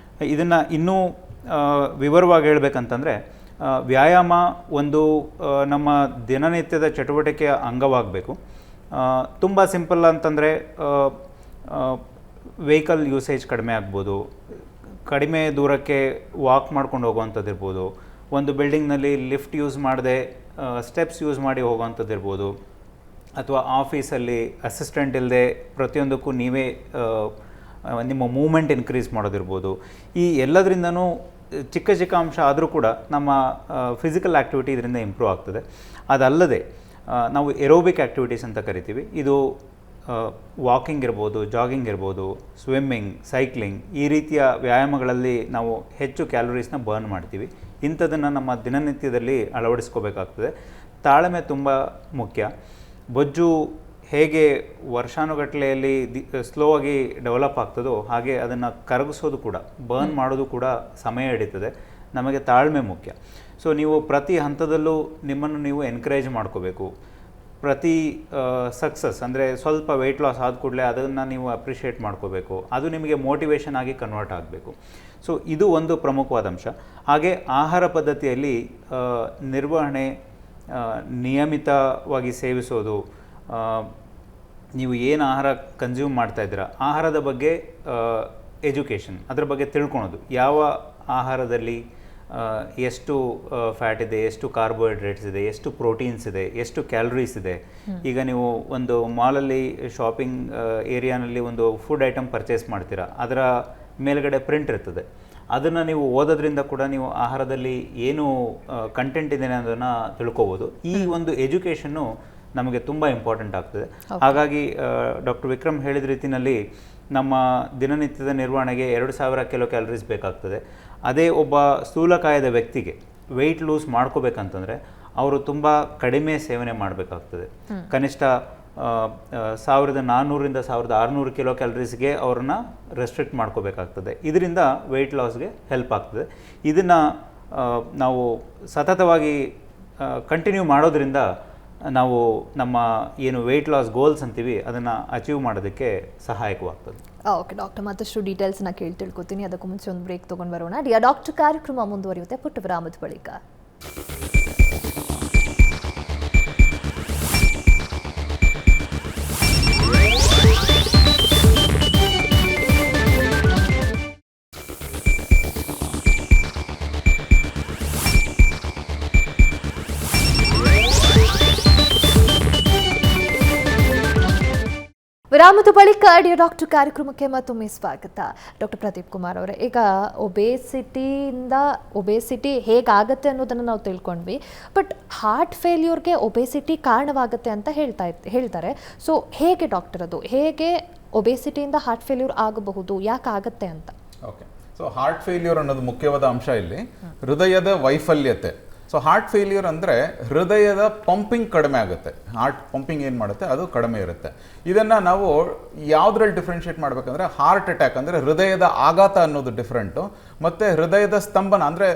ಇದನ್ನು ಇನ್ನೂ ವಿವರವಾಗಿ ಹೇಳ್ಬೇಕಂತಂದರೆ ವ್ಯಾಯಾಮ ಒಂದು ನಮ್ಮ ದಿನನಿತ್ಯದ ಚಟುವಟಿಕೆಯ ಅಂಗವಾಗಬೇಕು. ತುಂಬ ಸಿಂಪಲ್ ಅಂತಂದರೆ ವೆಹಿಕಲ್ ಯೂಸೇಜ್ ಕಡಿಮೆ ಆಗ್ಬೋದು, ಕಡಿಮೆ ದೂರಕ್ಕೆ ವಾಕ್ ಮಾಡ್ಕೊಂಡು ಹೋಗುವಂಥದ್ದು ಇರ್ಬೋದು, ಒಂದು ಬಿಲ್ಡಿಂಗ್ನಲ್ಲಿ ಲಿಫ್ಟ್ ಯೂಸ್ ಮಾಡದೆ ಸ್ಟೆಪ್ಸ್ ಯೂಸ್ ಮಾಡಿ ಹೋಗುವಂಥದ್ದು ಇರ್ಬೋದು, ಅಥವಾ ಆಫೀಸಲ್ಲಿ ಅಸಿಸ್ಟೆಂಟ್ ಇಲ್ಲದೆ ಪ್ರತಿಯೊಂದಕ್ಕೂ ನೀವೇ ನಿಮ್ಮ ಮೂಮೆಂಟ್ ಇನ್ಕ್ರೀಸ್ ಮಾಡೋದಿರ್ಬೋದು. ಈ ಎಲ್ಲದರಿಂದನೂ ಚಿಕ್ಕ ಚಿಕ್ಕ ಅಂಶ ಆದರೂ ಕೂಡ ನಮ್ಮ ಫಿಸಿಕಲ್ ಆ್ಯಕ್ಟಿವಿಟಿ ಇದರಿಂದ ಇಂಪ್ರೂವ್ ಆಗ್ತದೆ. ಅದಲ್ಲದೆ ನಾವು ಎರೋಬಿಕ್ ಆ್ಯಕ್ಟಿವಿಟೀಸ್ ಅಂತ ಕರಿತೀವಿ. ಇದು ವಾಕಿಂಗ್ ಇರ್ಬೋದು, ಜಾಗಿಂಗ್ ಇರ್ಬೋದು, ಸ್ವಿಮ್ಮಿಂಗ್, ಸೈಕ್ಲಿಂಗ್, ಈ ರೀತಿಯ ವ್ಯಾಯಾಮಗಳಲ್ಲಿ ನಾವು ಹೆಚ್ಚು ಕ್ಯಾಲೋರೀಸ್ನ ಬರ್ನ್ ಮಾಡ್ತೀವಿ. ಇಂಥದನ್ನು ನಮ್ಮ ದಿನನಿತ್ಯದಲ್ಲಿ ಅಳವಡಿಸ್ಕೋಬೇಕಾಗ್ತದೆ. ತಾಳ್ಮೆ ತುಂಬ ಮುಖ್ಯ. ಬೊಜ್ಜು ಹೇಗೆ ವರ್ಷಾನುಗಟ್ಟಲೆಯಲ್ಲಿ ಸ್ಲೋ ಆಗಿ ಡೆವಲಪ್ ಆಗ್ತದೋ ಹಾಗೆ ಅದನ್ನು ಕರಗಿಸೋದು ಕೂಡ, ಬರ್ನ್ ಮಾಡೋದು ಕೂಡ ಸಮಯ ಹಿಡಿತದೆ. ನಮಗೆ ತಾಳ್ಮೆ ಮುಖ್ಯ. ಸೊ ನೀವು ಪ್ರತಿ ಹಂತದಲ್ಲೂ ನಿಮ್ಮನ್ನು ನೀವು ಎನ್ಕರೇಜ್ ಮಾಡ್ಕೋಬೇಕು. ಪ್ರತಿ ಸಕ್ಸಸ್ ಅಂದರೆ ಸ್ವಲ್ಪ ವೆಯ್ಟ್ ಲಾಸ್ ಆದ ಕೂಡಲೇ ಅದನ್ನು ನೀವು ಅಪ್ರಿಷಿಯೇಟ್ ಮಾಡ್ಕೋಬೇಕು. ಅದು ನಿಮಗೆ ಮೋಟಿವೇಶನ್ ಆಗಿ ಕನ್ವರ್ಟ್ ಆಗಬೇಕು. ಸೊ ಇದು ಒಂದು ಪ್ರಮುಖವಾದ ಅಂಶ. ಹಾಗೆ ಆಹಾರ ಪದ್ಧತಿಯಲ್ಲಿ ನಿರ್ವಹಣೆ, ನಿಯಮಿತವಾಗಿ ಸೇವಿಸೋದು, ನೀವು ಏನು ಆಹಾರ ಕನ್ಸ್ಯೂಮ್ ಮಾಡ್ತಾಯಿದ್ದೀರಾ ಆಹಾರದ ಬಗ್ಗೆ ಎಜುಕೇಷನ್, ಅದರ ಬಗ್ಗೆ ತಿಳ್ಕೊಳೋದು. ಯಾವ ಆಹಾರದಲ್ಲಿ ಎಷ್ಟು ಫ್ಯಾಟ್ ಇದೆ, ಎಷ್ಟು ಕಾರ್ಬೋಹೈಡ್ರೇಟ್ಸ್ ಇದೆ, ಎಷ್ಟು ಪ್ರೋಟೀನ್ಸ್ ಇದೆ, ಎಷ್ಟು ಕ್ಯಾಲರೀಸ್ ಇದೆ. ಈಗ ನೀವು ಒಂದು ಮಾಲಲ್ಲಿ ಶಾಪಿಂಗ್ ಏರಿಯಾನಲ್ಲಿ ಒಂದು ಫುಡ್ ಐಟಮ್ ಪರ್ಚೇಸ್ ಮಾಡ್ತೀರಾ, ಅದರ ಮೇಲ್ಗಡೆ ಪ್ರಿಂಟ್ ಇರ್ತದೆ. ಅದನ್ನು ನೀವು ಓದೋದ್ರಿಂದ ಕೂಡ ನೀವು ಆಹಾರದಲ್ಲಿ ಏನು ಕಂಟೆಂಟ್ ಇದೆ ಅನ್ನೋದನ್ನು ತಿಳ್ಕೊಬೋದು. ಈ ಒಂದು ಎಜುಕೇಷನ್ನು ನಮಗೆ ತುಂಬ ಇಂಪಾರ್ಟೆಂಟ್ ಆಗ್ತದೆ. ಹಾಗಾಗಿ ಡಾಕ್ಟರ್ ವಿಕ್ರಮ್ ಹೇಳಿದ ರೀತಿಯಲ್ಲಿ ನಮ್ಮ ದಿನನಿತ್ಯದ ನಿರ್ವಹಣೆಗೆ 2000 ಕಿಲೋ ಕ್ಯಾಲರೀಸ್ ಬೇಕಾಗ್ತದೆ. ಅದೇ ಒಬ್ಬ ಸ್ಥೂಲಕಾಯದ ವ್ಯಕ್ತಿಗೆ ವೆಯ್ಟ್ ಲೂಸ್ ಮಾಡ್ಕೋಬೇಕಂತಂದರೆ ಅವರು ತುಂಬ ಕಡಿಮೆ ಸೇವನೆ ಮಾಡಬೇಕಾಗ್ತದೆ. ಕನಿಷ್ಠ 1400ರಿಂದ 1600 ಕಿಲೋ ಕ್ಯಾಲರೀಸ್ಗೆ ಅವ್ರನ್ನ ರೆಸ್ಟ್ರಿಕ್ಟ್ ಮಾಡ್ಕೋಬೇಕಾಗ್ತದೆ. ಇದರಿಂದ ವೆಯ್ಟ್ ಲಾಸ್ಗೆ ಹೆಲ್ಪ್ ಆಗ್ತದೆ. ಇದನ್ನು ನಾವು ಸತತವಾಗಿ ಕಂಟಿನ್ಯೂ ಮಾಡೋದ್ರಿಂದ ನಾವು ನಮ್ಮ ಏನು ವೆಯ್ಟ್ ಲಾಸ್ ಗೋಲ್ಸ್ ಅಂತೀವಿ ಅದನ್ನು ಅಚೀವ್ ಮಾಡೋದಕ್ಕೆ ಸಹಾಯಕವಾಗ್ತದೆ. ಓಕೆ ಡಾಕ್ಟರ್, ಮತ್ತಷ್ಟು ಡೀಟೇಲ್ಸ್ನ ಕೇಳಿ ತಿಳ್ಕೊತೀನಿ. ಅದಕ್ಕೂ ಮುಂಚೆ ಒಂದು ಬ್ರೇಕ್ ತೊಗೊಂಡು ಬರೋಣ. ಡಿಯರ್ ಡಾಕ್ಟರ್ ಕಾರ್ಯಕ್ರಮ ಮುಂದುವರಿಯುತ್ತೆ ಪುಟ್ಟ ವಿರಾಮದ ಬಳಿಕ. ವಿರಾಮದ ಬಳಿಕ ಡಿಯರ್ ಡಾಕ್ಟರ್ ಕಾರ್ಯಕ್ರಮಕ್ಕೆ ಮತ್ತೊಮ್ಮೆ ಸ್ವಾಗತ. ಡಾಕ್ಟರ್ ಪ್ರದೀಪ್ ಕುಮಾರ್ ಅವರೇ, ಈಗ ಒಬೇಸಿಟಿ ಹೇಗಾಗತ್ತೆ ಅನ್ನೋದನ್ನು ನಾವು ತಿಳ್ಕೊಂಡ್ವಿ. ಬಟ್ ಹಾರ್ಟ್ ಫೇಲ್ಯೂರ್ಗೆ ಒಬೇಸಿಟಿ ಕಾರಣವಾಗುತ್ತೆ ಅಂತ ಹೇಳ್ತಾರೆ. ಸೊ ಹೇಗೆ ಡಾಕ್ಟರ್, ಅದು ಹೇಗೆ ಒಬೇಸಿಟಿಯಿಂದ ಹಾರ್ಟ್ ಫೇಲ್ಯೂರ್ ಆಗಬಹುದು, ಯಾಕೆ ಆಗುತ್ತೆ ಅಂತ? ಓಕೆ, ಸೊ ಹಾರ್ಟ್ ಫೇಲ್ಯೂರ್ ಅನ್ನೋದು ಮುಖ್ಯವಾದ ಅಂಶ ಇಲ್ಲಿ. ಹೃದಯದ ವೈಫಲ್ಯತೆ. ಸೊ ಹಾರ್ಟ್ ಫೇಲ್ಯೂರ್ ಅಂದರೆ ಹೃದಯದ ಪಂಪಿಂಗ್ ಕಡಿಮೆ ಆಗುತ್ತೆ. ಹಾರ್ಟ್ ಪಂಪಿಂಗ್ ಏನು ಮಾಡುತ್ತೆ ಅದು ಕಡಿಮೆ ಇರುತ್ತೆ. ಇದನ್ನು ನಾವು ಯಾವುದ್ರಲ್ಲಿ ಡಿಫ್ರೆನ್ಷಿಯೇಟ್ ಮಾಡಬೇಕಂದ್ರೆ, ಹಾರ್ಟ್ ಅಟ್ಯಾಕ್ ಅಂದರೆ ಹೃದಯದ ಆಘಾತ ಅನ್ನೋದು ಡಿಫ್ರೆಂಟು, ಮತ್ತು ಹೃದಯದ ಸ್ತಂಭನ ಅಂದರೆ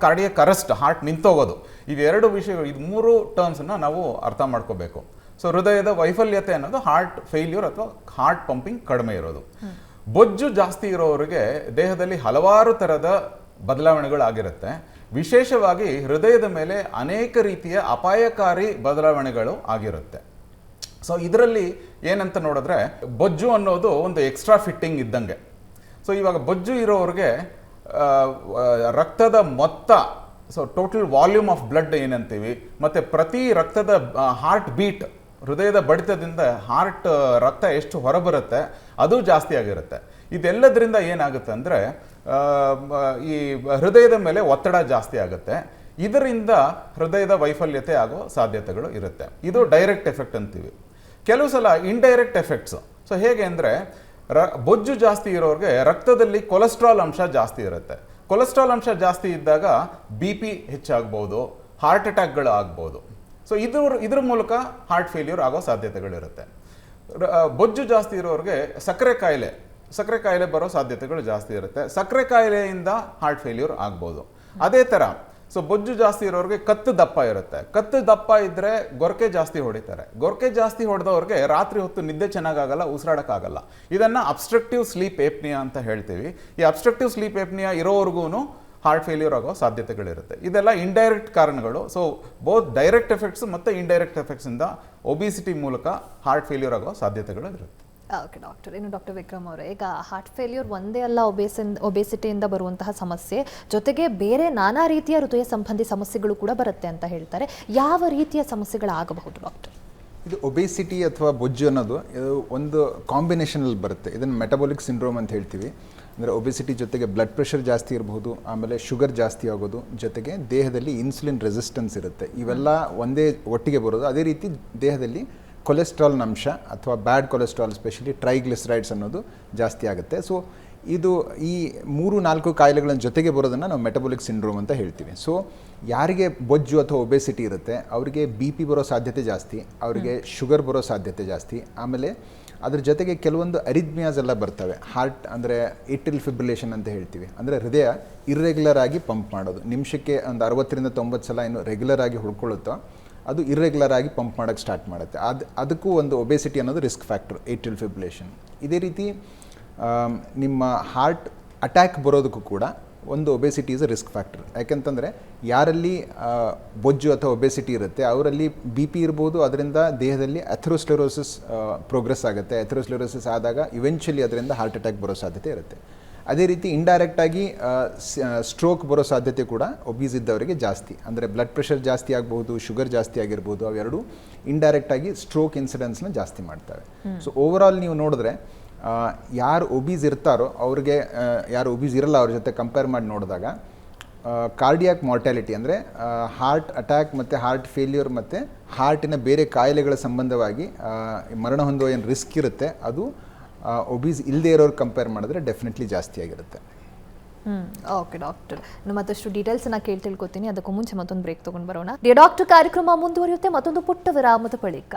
ಕಾರ್ಡಿಯಕ್ ಅರೆಸ್ಟ್, ಹಾರ್ಟ್ ನಿಂತೋಗೋದು. ಇವೆರಡು ವಿಷಯಗಳು, ಇದು 3 ಟರ್ಮ್ಸನ್ನು ನಾವು ಅರ್ಥ ಮಾಡ್ಕೋಬೇಕು. ಸೊ ಹೃದಯದ ವೈಫಲ್ಯತೆ ಅನ್ನೋದು ಹಾರ್ಟ್ ಫೇಲ್ಯೂರ್ ಅಥವಾ ಹಾರ್ಟ್ ಪಂಪಿಂಗ್ ಕಡಿಮೆ ಇರೋದು. ಬೊಜ್ಜು ಜಾಸ್ತಿ ಇರೋರಿಗೆ ದೇಹದಲ್ಲಿ ಹಲವಾರು ಥರದ ಬದಲಾವಣೆಗಳಾಗಿರುತ್ತೆ. ವಿಶೇಷವಾಗಿ ಹೃದಯದ ಮೇಲೆ ಅನೇಕ ರೀತಿಯ ಅಪಾಯಕಾರಿ ಬದಲಾವಣೆಗಳು ಆಗಿರುತ್ತೆ. ಸೊ ಇದರಲ್ಲಿ ಏನಂತ ನೋಡಿದ್ರೆ, ಬೊಜ್ಜು ಅನ್ನೋದು ಒಂದು ಎಕ್ಸ್ಟ್ರಾ ಫಿಟ್ಟಿಂಗ್ ಇದ್ದಂಗೆ. ಸೊ ಇವಾಗ ಬೊಜ್ಜು ಇರೋರಿಗೆ ರಕ್ತದ ಮೊತ್ತ, so total volume of blood ಏನಂತೀವಿ, ಮತ್ತು ಪ್ರತಿ ರಕ್ತದ ಹಾರ್ಟ್ ಬೀಟ್, ಹೃದಯದ ಬಡಿತದಿಂದ ರಕ್ತ ಎಷ್ಟು ಹೊರಬರುತ್ತೆ ಅದು ಜಾಸ್ತಿ ಆಗಿರುತ್ತೆ. ಇದೆಲ್ಲದರಿಂದ ಏನಾಗುತ್ತೆ ಅಂದರೆ ಈ ಹೃದಯದ ಮೇಲೆ ಒತ್ತಡ ಜಾಸ್ತಿ ಆಗುತ್ತೆ. ಇದರಿಂದ ಹೃದಯದ ವೈಫಲ್ಯತೆ ಆಗೋ ಸಾಧ್ಯತೆಗಳು ಇರುತ್ತೆ. ಇದು ಡೈರೆಕ್ಟ್ ಎಫೆಕ್ಟ್ ಅಂತೀವಿ. ಕೆಲವು ಸಲ ಇಂಡೈರೆಕ್ಟ್ ಎಫೆಕ್ಟ್ಸ್. ಸೊ ಹೇಗೆ ಅಂದರೆ, ಬೊಜ್ಜು ಜಾಸ್ತಿ ಇರೋರಿಗೆ ರಕ್ತದಲ್ಲಿ ಕೊಲೆಸ್ಟ್ರಾಲ್ ಅಂಶ ಜಾಸ್ತಿ ಇರುತ್ತೆ. ಕೊಲೆಸ್ಟ್ರಾಲ್ ಅಂಶ ಜಾಸ್ತಿ ಇದ್ದಾಗ BP ಹೆಚ್ಚಾಗ್ಬೋದು, ಹಾರ್ಟ್ ಅಟ್ಯಾಕ್ಗಳು ಆಗ್ಬೋದು. ಸೊ ಇದ್ರ ಮೂಲಕ ಹಾರ್ಟ್ ಫೇಲ್ಯೂರ್ ಆಗೋ ಸಾಧ್ಯತೆಗಳಿರುತ್ತೆ. ಬೊಜ್ಜು ಜಾಸ್ತಿ ಇರೋರಿಗೆ ಸಕ್ಕರೆ ಕಾಯಿಲೆ ಬರೋ ಸಾಧ್ಯತೆಗಳು ಜಾಸ್ತಿ ಇರುತ್ತೆ. ಸಕ್ಕರೆ ಕಾಯಿಲೆಯಿಂದ ಹಾರ್ಟ್ ಫೇಲ್ಯೂರ್ ಆಗ್ಬೋದು. ಅದೇ ಥರ ಸೊ ಬೊಜ್ಜು ಜಾಸ್ತಿ ಇರೋರಿಗೆ ಕತ್ತು ದಪ್ಪ ಇರುತ್ತೆ. ಕತ್ತು ದಪ್ಪ ಇದ್ದರೆ ಗೊರಕೆ ಜಾಸ್ತಿ ಹೊಡಿತಾರೆ. ಗೊರಕೆ ಜಾಸ್ತಿ ಹೊಡೆದವ್ರಿಗೆ ರಾತ್ರಿ ಹೊತ್ತು ನಿದ್ದೆ ಚೆನ್ನಾಗಾಗಲ್ಲ, ಉಸಿರಾಡೋಕ್ಕಾಗಲ್ಲ. ಇದನ್ನು ಅಬ್ಸ್ಟ್ರಕ್ಟಿವ್ ಸ್ಲೀಪ್ ಏಪ್ನಿಯಾ ಅಂತ ಹೇಳ್ತೀವಿ. ಈ ಅಬ್ಸ್ಟ್ರಕ್ಟಿವ್ ಸ್ಲೀಪ್ ಏಪ್ನಿಯಾ ಇರೋವರೆಗೂ ಹಾರ್ಟ್ ಫೇಲ್ಯೂರ್ ಆಗೋ ಸಾಧ್ಯತೆಗಳಿರುತ್ತೆ. ಇದೆಲ್ಲ ಇಂಡೈರೆಕ್ಟ್ ಕಾರಣಗಳು. ಸೊ ಬೋತ್ ಡೈರೆಕ್ಟ್ ಎಫೆಕ್ಟ್ಸ್ ಮತ್ತು ಇಂಡೈರೆಕ್ಟ್ ಎಫೆಕ್ಟ್ಸಿಂದ ಒಬಿಸಿಟಿ ಮೂಲಕ ಹಾರ್ಟ್ ಫೇಲ್ಯೂರ್ ಆಗೋ ಸಾಧ್ಯತೆಗಳು ಇರುತ್ತೆ. ಓಕೆ ಡಾಕ್ಟರ್, ಇನ್ನು ಡಾಕ್ಟರ್ ವಿಕ್ರಮ್ ಅವರೇ, ಈಗ ಹಾರ್ಟ್ ಫೇಲ್ಯೂರ್ ಒಂದೇ ಅಲ್ಲ ಒಬೇಸಿಟಿಯಿಂದ ಬರುವಂತಹ ಸಮಸ್ಯೆ, ಜೊತೆಗೆ ಬೇರೆ ನಾನಾ ರೀತಿಯ ಹೃದಯ ಸಂಬಂಧಿ ಸಮಸ್ಯೆಗಳು ಕೂಡ ಬರುತ್ತೆ ಅಂತ ಹೇಳ್ತಾರೆ. ಯಾವ ರೀತಿಯ ಸಮಸ್ಯೆಗಳಾಗಬಹುದು ಡಾಕ್ಟರ್? ಇದು ಒಬೇಸಿಟಿ ಅಥವಾ ಬೊಜ್ಜು ಅನ್ನೋದು ಇದು ಒಂದು ಕಾಂಬಿನೇಷನಲ್ಲಿ ಬರುತ್ತೆ. ಇದನ್ನು ಮೆಟಬಾಲಿಕ್ ಸಿಂಡ್ರೋಮ್ ಅಂತ ಹೇಳ್ತೀವಿ. ಅಂದರೆ ಒಬೆಸಿಟಿ ಜೊತೆಗೆ ಬ್ಲಡ್ ಪ್ರೆಷರ್ ಜಾಸ್ತಿ ಇರಬಹುದು, ಆಮೇಲೆ ಶುಗರ್ ಜಾಸ್ತಿ ಆಗೋದು, ಜೊತೆಗೆ ದೇಹದಲ್ಲಿ ಇನ್ಸುಲಿನ್ ರೆಸಿಸ್ಟೆನ್ಸ್ ಇರುತ್ತೆ. ಇವೆಲ್ಲ ಒಂದೇ ಒಟ್ಟಿಗೆ ಬರೋದು. ಅದೇ ರೀತಿ ದೇಹದಲ್ಲಿ ಕೊಲೆಸ್ಟ್ರಾಲ್ನ ಅಂಶ ಅಥವಾ ಬ್ಯಾಡ್ ಕೊಲೆಸ್ಟ್ರಾಲ್, ಸ್ಪೆಷಲಿ ಟ್ರೈಗ್ಲಿಸರೈಡ್ಸ್ ಅನ್ನೋದು ಜಾಸ್ತಿ ಆಗುತ್ತೆ. ಸೊ ಇದು ಈ 3-4 ಕಾಯಿಲೆಗಳ ಜೊತೆಗೆ ಬರೋದನ್ನು ನಾವು ಮೆಟಬಾಲಿಕ್ ಸಿಂಡ್ರೋಮ್ ಅಂತ ಹೇಳ್ತೀವಿ. ಸೊ ಯಾರಿಗೆ ಬೊಜ್ಜು ಅಥವಾ ಒಬೆಸಿಟಿ ಇರುತ್ತೆ ಅವರಿಗೆ BP ಬರೋ ಸಾಧ್ಯತೆ ಜಾಸ್ತಿ, ಅವರಿಗೆ ಶುಗರ್ ಬರೋ ಸಾಧ್ಯತೆ ಜಾಸ್ತಿ. ಆಮೇಲೆ ಅದ್ರ ಜೊತೆಗೆ ಕೆಲವೊಂದು ಅರಿಥ್ಮಿಯಾಸ್ ಎಲ್ಲ ಬರ್ತವೆ. ಹಾರ್ಟ್ ಅಂದರೆ ಏಟ್ರಿಲ್ ಫಿಬ್ರಿಲೇಷನ್ ಅಂತ ಹೇಳ್ತೀವಿ. ಅಂದರೆ ಹೃದಯ ಇರ್ರೆಗ್ಯುಲರ್ ಆಗಿ ಪಂಪ್ ಮಾಡೋದು, ನಿಮಿಷಕ್ಕೆ ಒಂದು 60-90 ಸಲ ಏನು ರೆಗ್ಯುಲರ್ ಆಗಿ ಹುಡ್ಕೊಳ್ಳುತ್ತೋ ಅದು ಇರ್ರೆಗ್ಯುಲರ್ ಆಗಿ ಪಂಪ್ ಮಾಡೋಕ್ಕೆ ಸ್ಟಾರ್ಟ್ ಮಾಡುತ್ತೆ. ಅದಕ್ಕೂ ಒಂದು ಒಬೆಸಿಟಿ ಅನ್ನೋದು ರಿಸ್ಕ್ ಫ್ಯಾಕ್ಟರ್, ಏಟ್ರಿಲ್ ಫಿಬ್ರಿಲೇಷನ್. ಇದೇ ರೀತಿ ನಿಮ್ಮ ಹಾರ್ಟ್ ಅಟ್ಯಾಕ್ ಬರೋದಕ್ಕೂ ಕೂಡ ಒಂದು obesity is a risk factor. ಯಾಕೆಂತಂದರೆ ಯಾರಲ್ಲಿ ಬೊಜ್ಜು ಅಥವಾ ಒಬೆಸಿಟಿ ಇರುತ್ತೆ ಅವರಲ್ಲಿ BP ಇರ್ಬೋದು, ಅದರಿಂದ ದೇಹದಲ್ಲಿ ಅಥೆರೋಸ್ಕ್ಲೆರೋಸಿಸ್ ಪ್ರೋಗ್ರೆಸ್ ಆಗುತ್ತೆ. ಅಥೆರೋಸ್ಕ್ಲೆರೋಸಿಸ್ ಆದಾಗ ಇವೆಂಚುಲಿ ಅದರಿಂದ ಹಾರ್ಟ್ ಅಟ್ಯಾಕ್ ಬರೋ ಸಾಧ್ಯತೆ ಇರುತ್ತೆ. ಅದೇ ರೀತಿ ಇಂಡೈರೆಕ್ಟಾಗಿ ಸ್ಟ್ರೋಕ್ ಬರೋ ಸಾಧ್ಯತೆ ಕೂಡ ಒಬೀಸ್ ಇದ್ದವರಿಗೆ ಜಾಸ್ತಿ. ಅಂದರೆ ಬ್ಲಡ್ ಪ್ರೆಷರ್ ಜಾಸ್ತಿ ಆಗಬಹುದು, ಶುಗರ್ ಜಾಸ್ತಿ ಆಗಿರ್ಬೋದು, ಅವೆರಡು ಇಂಡೈರೆಕ್ಟಾಗಿ ಸ್ಟ್ರೋಕ್ ಇನ್ಸಿಡೆನ್ಸ್ನ ಜಾಸ್ತಿ ಮಾಡ್ತವೆ. ಸೊ ಓವರಾಲ್ ನೀವು ನೋಡಿದ್ರೆ ಯಾರು ಒಬೀಸ್ ಇರ್ತಾರೋ ಅವ್ರಿಗೆ ಯಾರು ಒಬೀಸ್ ಇರಲ್ಲ ಅವ್ರ ಜೊತೆ ಕಂಪೇರ್ ಮಾಡಿ ನೋಡಿದಾಗ ಕಾರ್ಡಿಯಾಕ್ ಮಾರ್ಟಾಲಿಟಿ ಅಂದರೆ ಹಾರ್ಟ್ ಅಟ್ಯಾಕ್ ಮತ್ತು ಹಾರ್ಟ್ ಫೇಲ್ಯೂರ್ ಮತ್ತು ಹಾರ್ಟಿನ ಬೇರೆ ಕಾಯಿಲೆಗಳ ಸಂಬಂಧವಾಗಿ ಮರಣ ಹೊಂದುವ ಏನು ರಿಸ್ಕ್ ಇರುತ್ತೆ ಅದು ಒಬೀಸ್ ಇಲ್ಲದೆ ಇರೋರು ಕಂಪೇರ್ ಮಾಡಿದ್ರೆ ಡೆಫಿನೆಟ್ಲಿ ಜಾಸ್ತಿ ಆಗಿರುತ್ತೆ. ಓಕೆ ಡಾಕ್ಟರ್, ನಾನು ಮತ್ತಷ್ಟು ಡೀಟೇಲ್ಸನ್ನು ತಿಳ್ಕೊತೀನಿ. ಅದಕ್ಕೂ ಮುಂಚೆ ಮತ್ತೊಂದು ಬ್ರೇಕ್ ತೊಗೊಂಡು ಬರೋಣ. ಡಾಕ್ಟರ್, ಕಾರ್ಯಕ್ರಮ ಮುಂದುವರಿಯುತ್ತೆ ಮತ್ತೊಂದು ಪುಟ್ಟ ವಿರಾಮದ ಬಳಿಕ.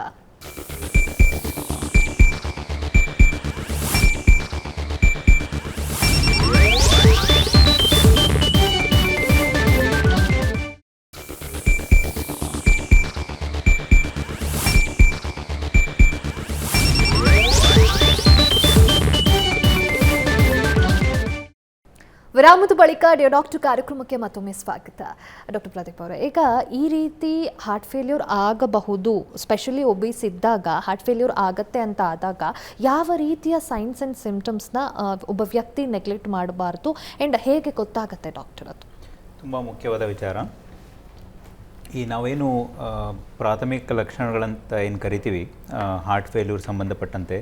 ವಿರಾಮದ ಬಳಿಕ ಡಾಕ್ಟರ್ ಕಾರ್ಯಕ್ರಮಕ್ಕೆ ಮತ್ತೊಮ್ಮೆ ಸ್ವಾಗತ. ಡಾಕ್ಟರ್ ಪ್ರದೀಪ್ ಅವರೇ, ಈಗ ಈ ರೀತಿ ಹಾರ್ಟ್ ಫೇಲ್ಯೂರ್ ಆಗಬಹುದು, ಸ್ಪೆಷಲಿ ಒಬೀಸ್ ಇದ್ದಾಗ ಹಾರ್ಟ್ ಫೇಲ್ಯೂರ್ ಆಗತ್ತೆ ಅಂತ ಆದಾಗ ಯಾವ ರೀತಿಯ ಸೈನ್ಸ್ ಆ್ಯಂಡ್ ಸಿಂಪ್ಟಮ್ಸ್ನ ಒಬ್ಬ ವ್ಯಕ್ತಿ ನೆಗ್ಲೆಕ್ಟ್ ಮಾಡಬಾರ್ದು ಆ್ಯಂಡ್ ಹೇಗೆ ಗೊತ್ತಾಗುತ್ತೆ ಡಾಕ್ಟರ್? ಅದು ತುಂಬ ಮುಖ್ಯವಾದ ವಿಚಾರ. ಈ ನಾವೇನು ಪ್ರಾಥಮಿಕ ಲಕ್ಷಣಗಳಂತ ಏನು ಕರಿತೀವಿ ಹಾರ್ಟ್ ಫೇಲ್ಯೂರ್ ಸಂಬಂಧಪಟ್ಟಂತೆ,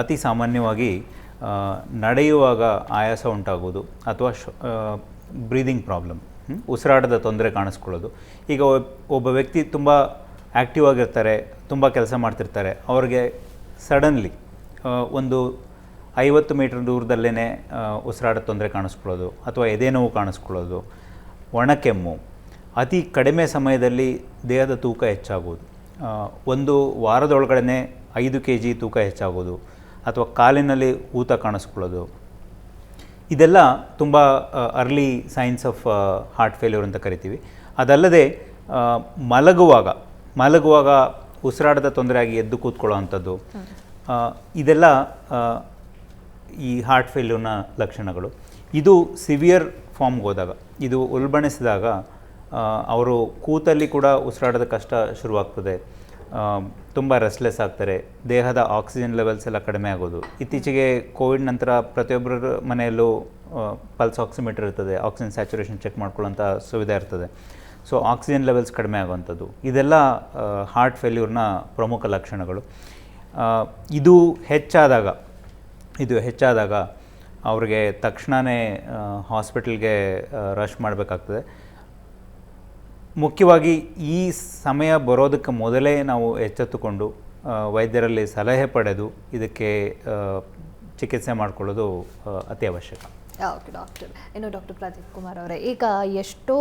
ಅತಿ ಸಾಮಾನ್ಯವಾಗಿ ನಡೆಯುವಾಗ ಆಯಾಸ ಉಂಟಾಗೋದು ಅಥವಾ ಬ್ರೀದಿಂಗ್ ಪ್ರಾಬ್ಲಮ್, ಉಸಿರಾಟದ ತೊಂದರೆ ಕಾಣಿಸ್ಕೊಳ್ಳೋದು. ಈಗ ಒಬ್ಬ ವ್ಯಕ್ತಿ ತುಂಬ ಆ್ಯಕ್ಟಿವ್ ಆಗಿರ್ತಾರೆ, ತುಂಬ ಕೆಲಸ ಮಾಡ್ತಿರ್ತಾರೆ, ಅವ್ರಿಗೆ ಸಡನ್ಲಿ ಒಂದು 50 ಮೀಟರ್ ದೂರದಲ್ಲೇ ಉಸಿರಾಟದ ತೊಂದರೆ ಕಾಣಿಸ್ಕೊಳ್ಳೋದು ಅಥವಾ ಎದೆ ನೋವು ಕಾಣಿಸ್ಕೊಳ್ಳೋದು, ಒಣಕೆಮ್ಮು, ಅತಿ ಕಡಿಮೆ ಸಮಯದಲ್ಲಿ ದೇಹದ ತೂಕ ಹೆಚ್ಚಾಗೋದು, ಒಂದು ವಾರದೊಳಗಡೆ 5 kg ತೂಕ ಹೆಚ್ಚಾಗೋದು ಅಥವಾ ಕಾಲಿನಲ್ಲಿ ಊತ ಕಾಣಿಸ್ಕೊಳ್ಳೋದು, ಇದೆಲ್ಲ ತುಂಬ early science of heart failure ಅಂತ ಕರಿತೀವಿ. ಅದಲ್ಲದೆ ಮಲಗುವಾಗ ಉಸಿರಾಟದ ತೊಂದರೆಯಾಗಿ ಎದ್ದು ಕೂತ್ಕೊಳ್ಳೋ ಅಂಥದ್ದು, ಇದೆಲ್ಲ ಈ ಹಾರ್ಟ್ ಫೇಲ್ಯೂರ್ನ ಲಕ್ಷಣಗಳು. ಇದು ಸಿವಿಯರ್ ಫಾರ್ಮ್ಗೆ ಹೋದಾಗ, ಇದು ಉಲ್ಬಣಿಸಿದಾಗ ಅವರು ಕೂತಲ್ಲಿ ಕೂಡ ಉಸಿರಾಟದ ಕಷ್ಟ ಶುರುವಾಗ್ತದೆ, ತುಂಬ ರೆಸ್ಟ್ಲೆಸ್ ಆಗ್ತಾರೆ, ದೇಹದ ಆಕ್ಸಿಜನ್ ಲೆವೆಲ್ಸ್ ಎಲ್ಲ ಕಡಿಮೆ ಆಗೋದು. ಇತ್ತೀಚೆಗೆ ಕೋವಿಡ್ ನಂತರ ಪ್ರತಿಯೊಬ್ಬರ ಮನೆಯಲ್ಲೂ ಪಲ್ಸ್ ಆಕ್ಸಿಮೀಟರ್ ಇರ್ತದೆ, ಆಕ್ಸಿಜನ್ ಸ್ಯಾಚುರೇಷನ್ ಚೆಕ್ ಮಾಡ್ಕೊಳ್ಳೋಂಥ ಸುವಿಧೆ ಇರ್ತದೆ. ಸೊ ಆಕ್ಸಿಜನ್ ಲೆವೆಲ್ಸ್ ಕಡಿಮೆ ಆಗುವಂಥದ್ದು, ಇದೆಲ್ಲ ಹಾರ್ಟ್ ಫೇಲ್ಯೂರ್ನ ಪ್ರಮುಖ ಲಕ್ಷಣಗಳು. ಇದು ಹೆಚ್ಚಾದಾಗ ಅವ್ರಿಗೆ ತಕ್ಷಣವೇ ಹಾಸ್ಪಿಟಲ್ಗೆ ರಶ್ ಮಾಡಬೇಕಾಗ್ತದೆ. ಮುಖ್ಯವಾಗಿ ಈ ಸಮಯ ಬರೋದಕ್ಕೆ ಮೊದಲೇ ನಾವು ಎಚ್ಚೆತ್ತುಕೊಂಡು ವೈದ್ಯರಲ್ಲಿ ಸಲಹೆ ಪಡೆದು ಇದಕ್ಕೆ ಚಿಕಿತ್ಸೆ ಮಾಡಿಕೊಳ್ಳೋದು ಅತಿ ಅವಶ್ಯಕ. Okay doctor. ಇನ್ನು ಡಾಕ್ಟರ್ ಪ್ರದೀಪ್ ಕುಮಾರ್ ಅವರೇ, ಈಗ ಎಷ್ಟೋ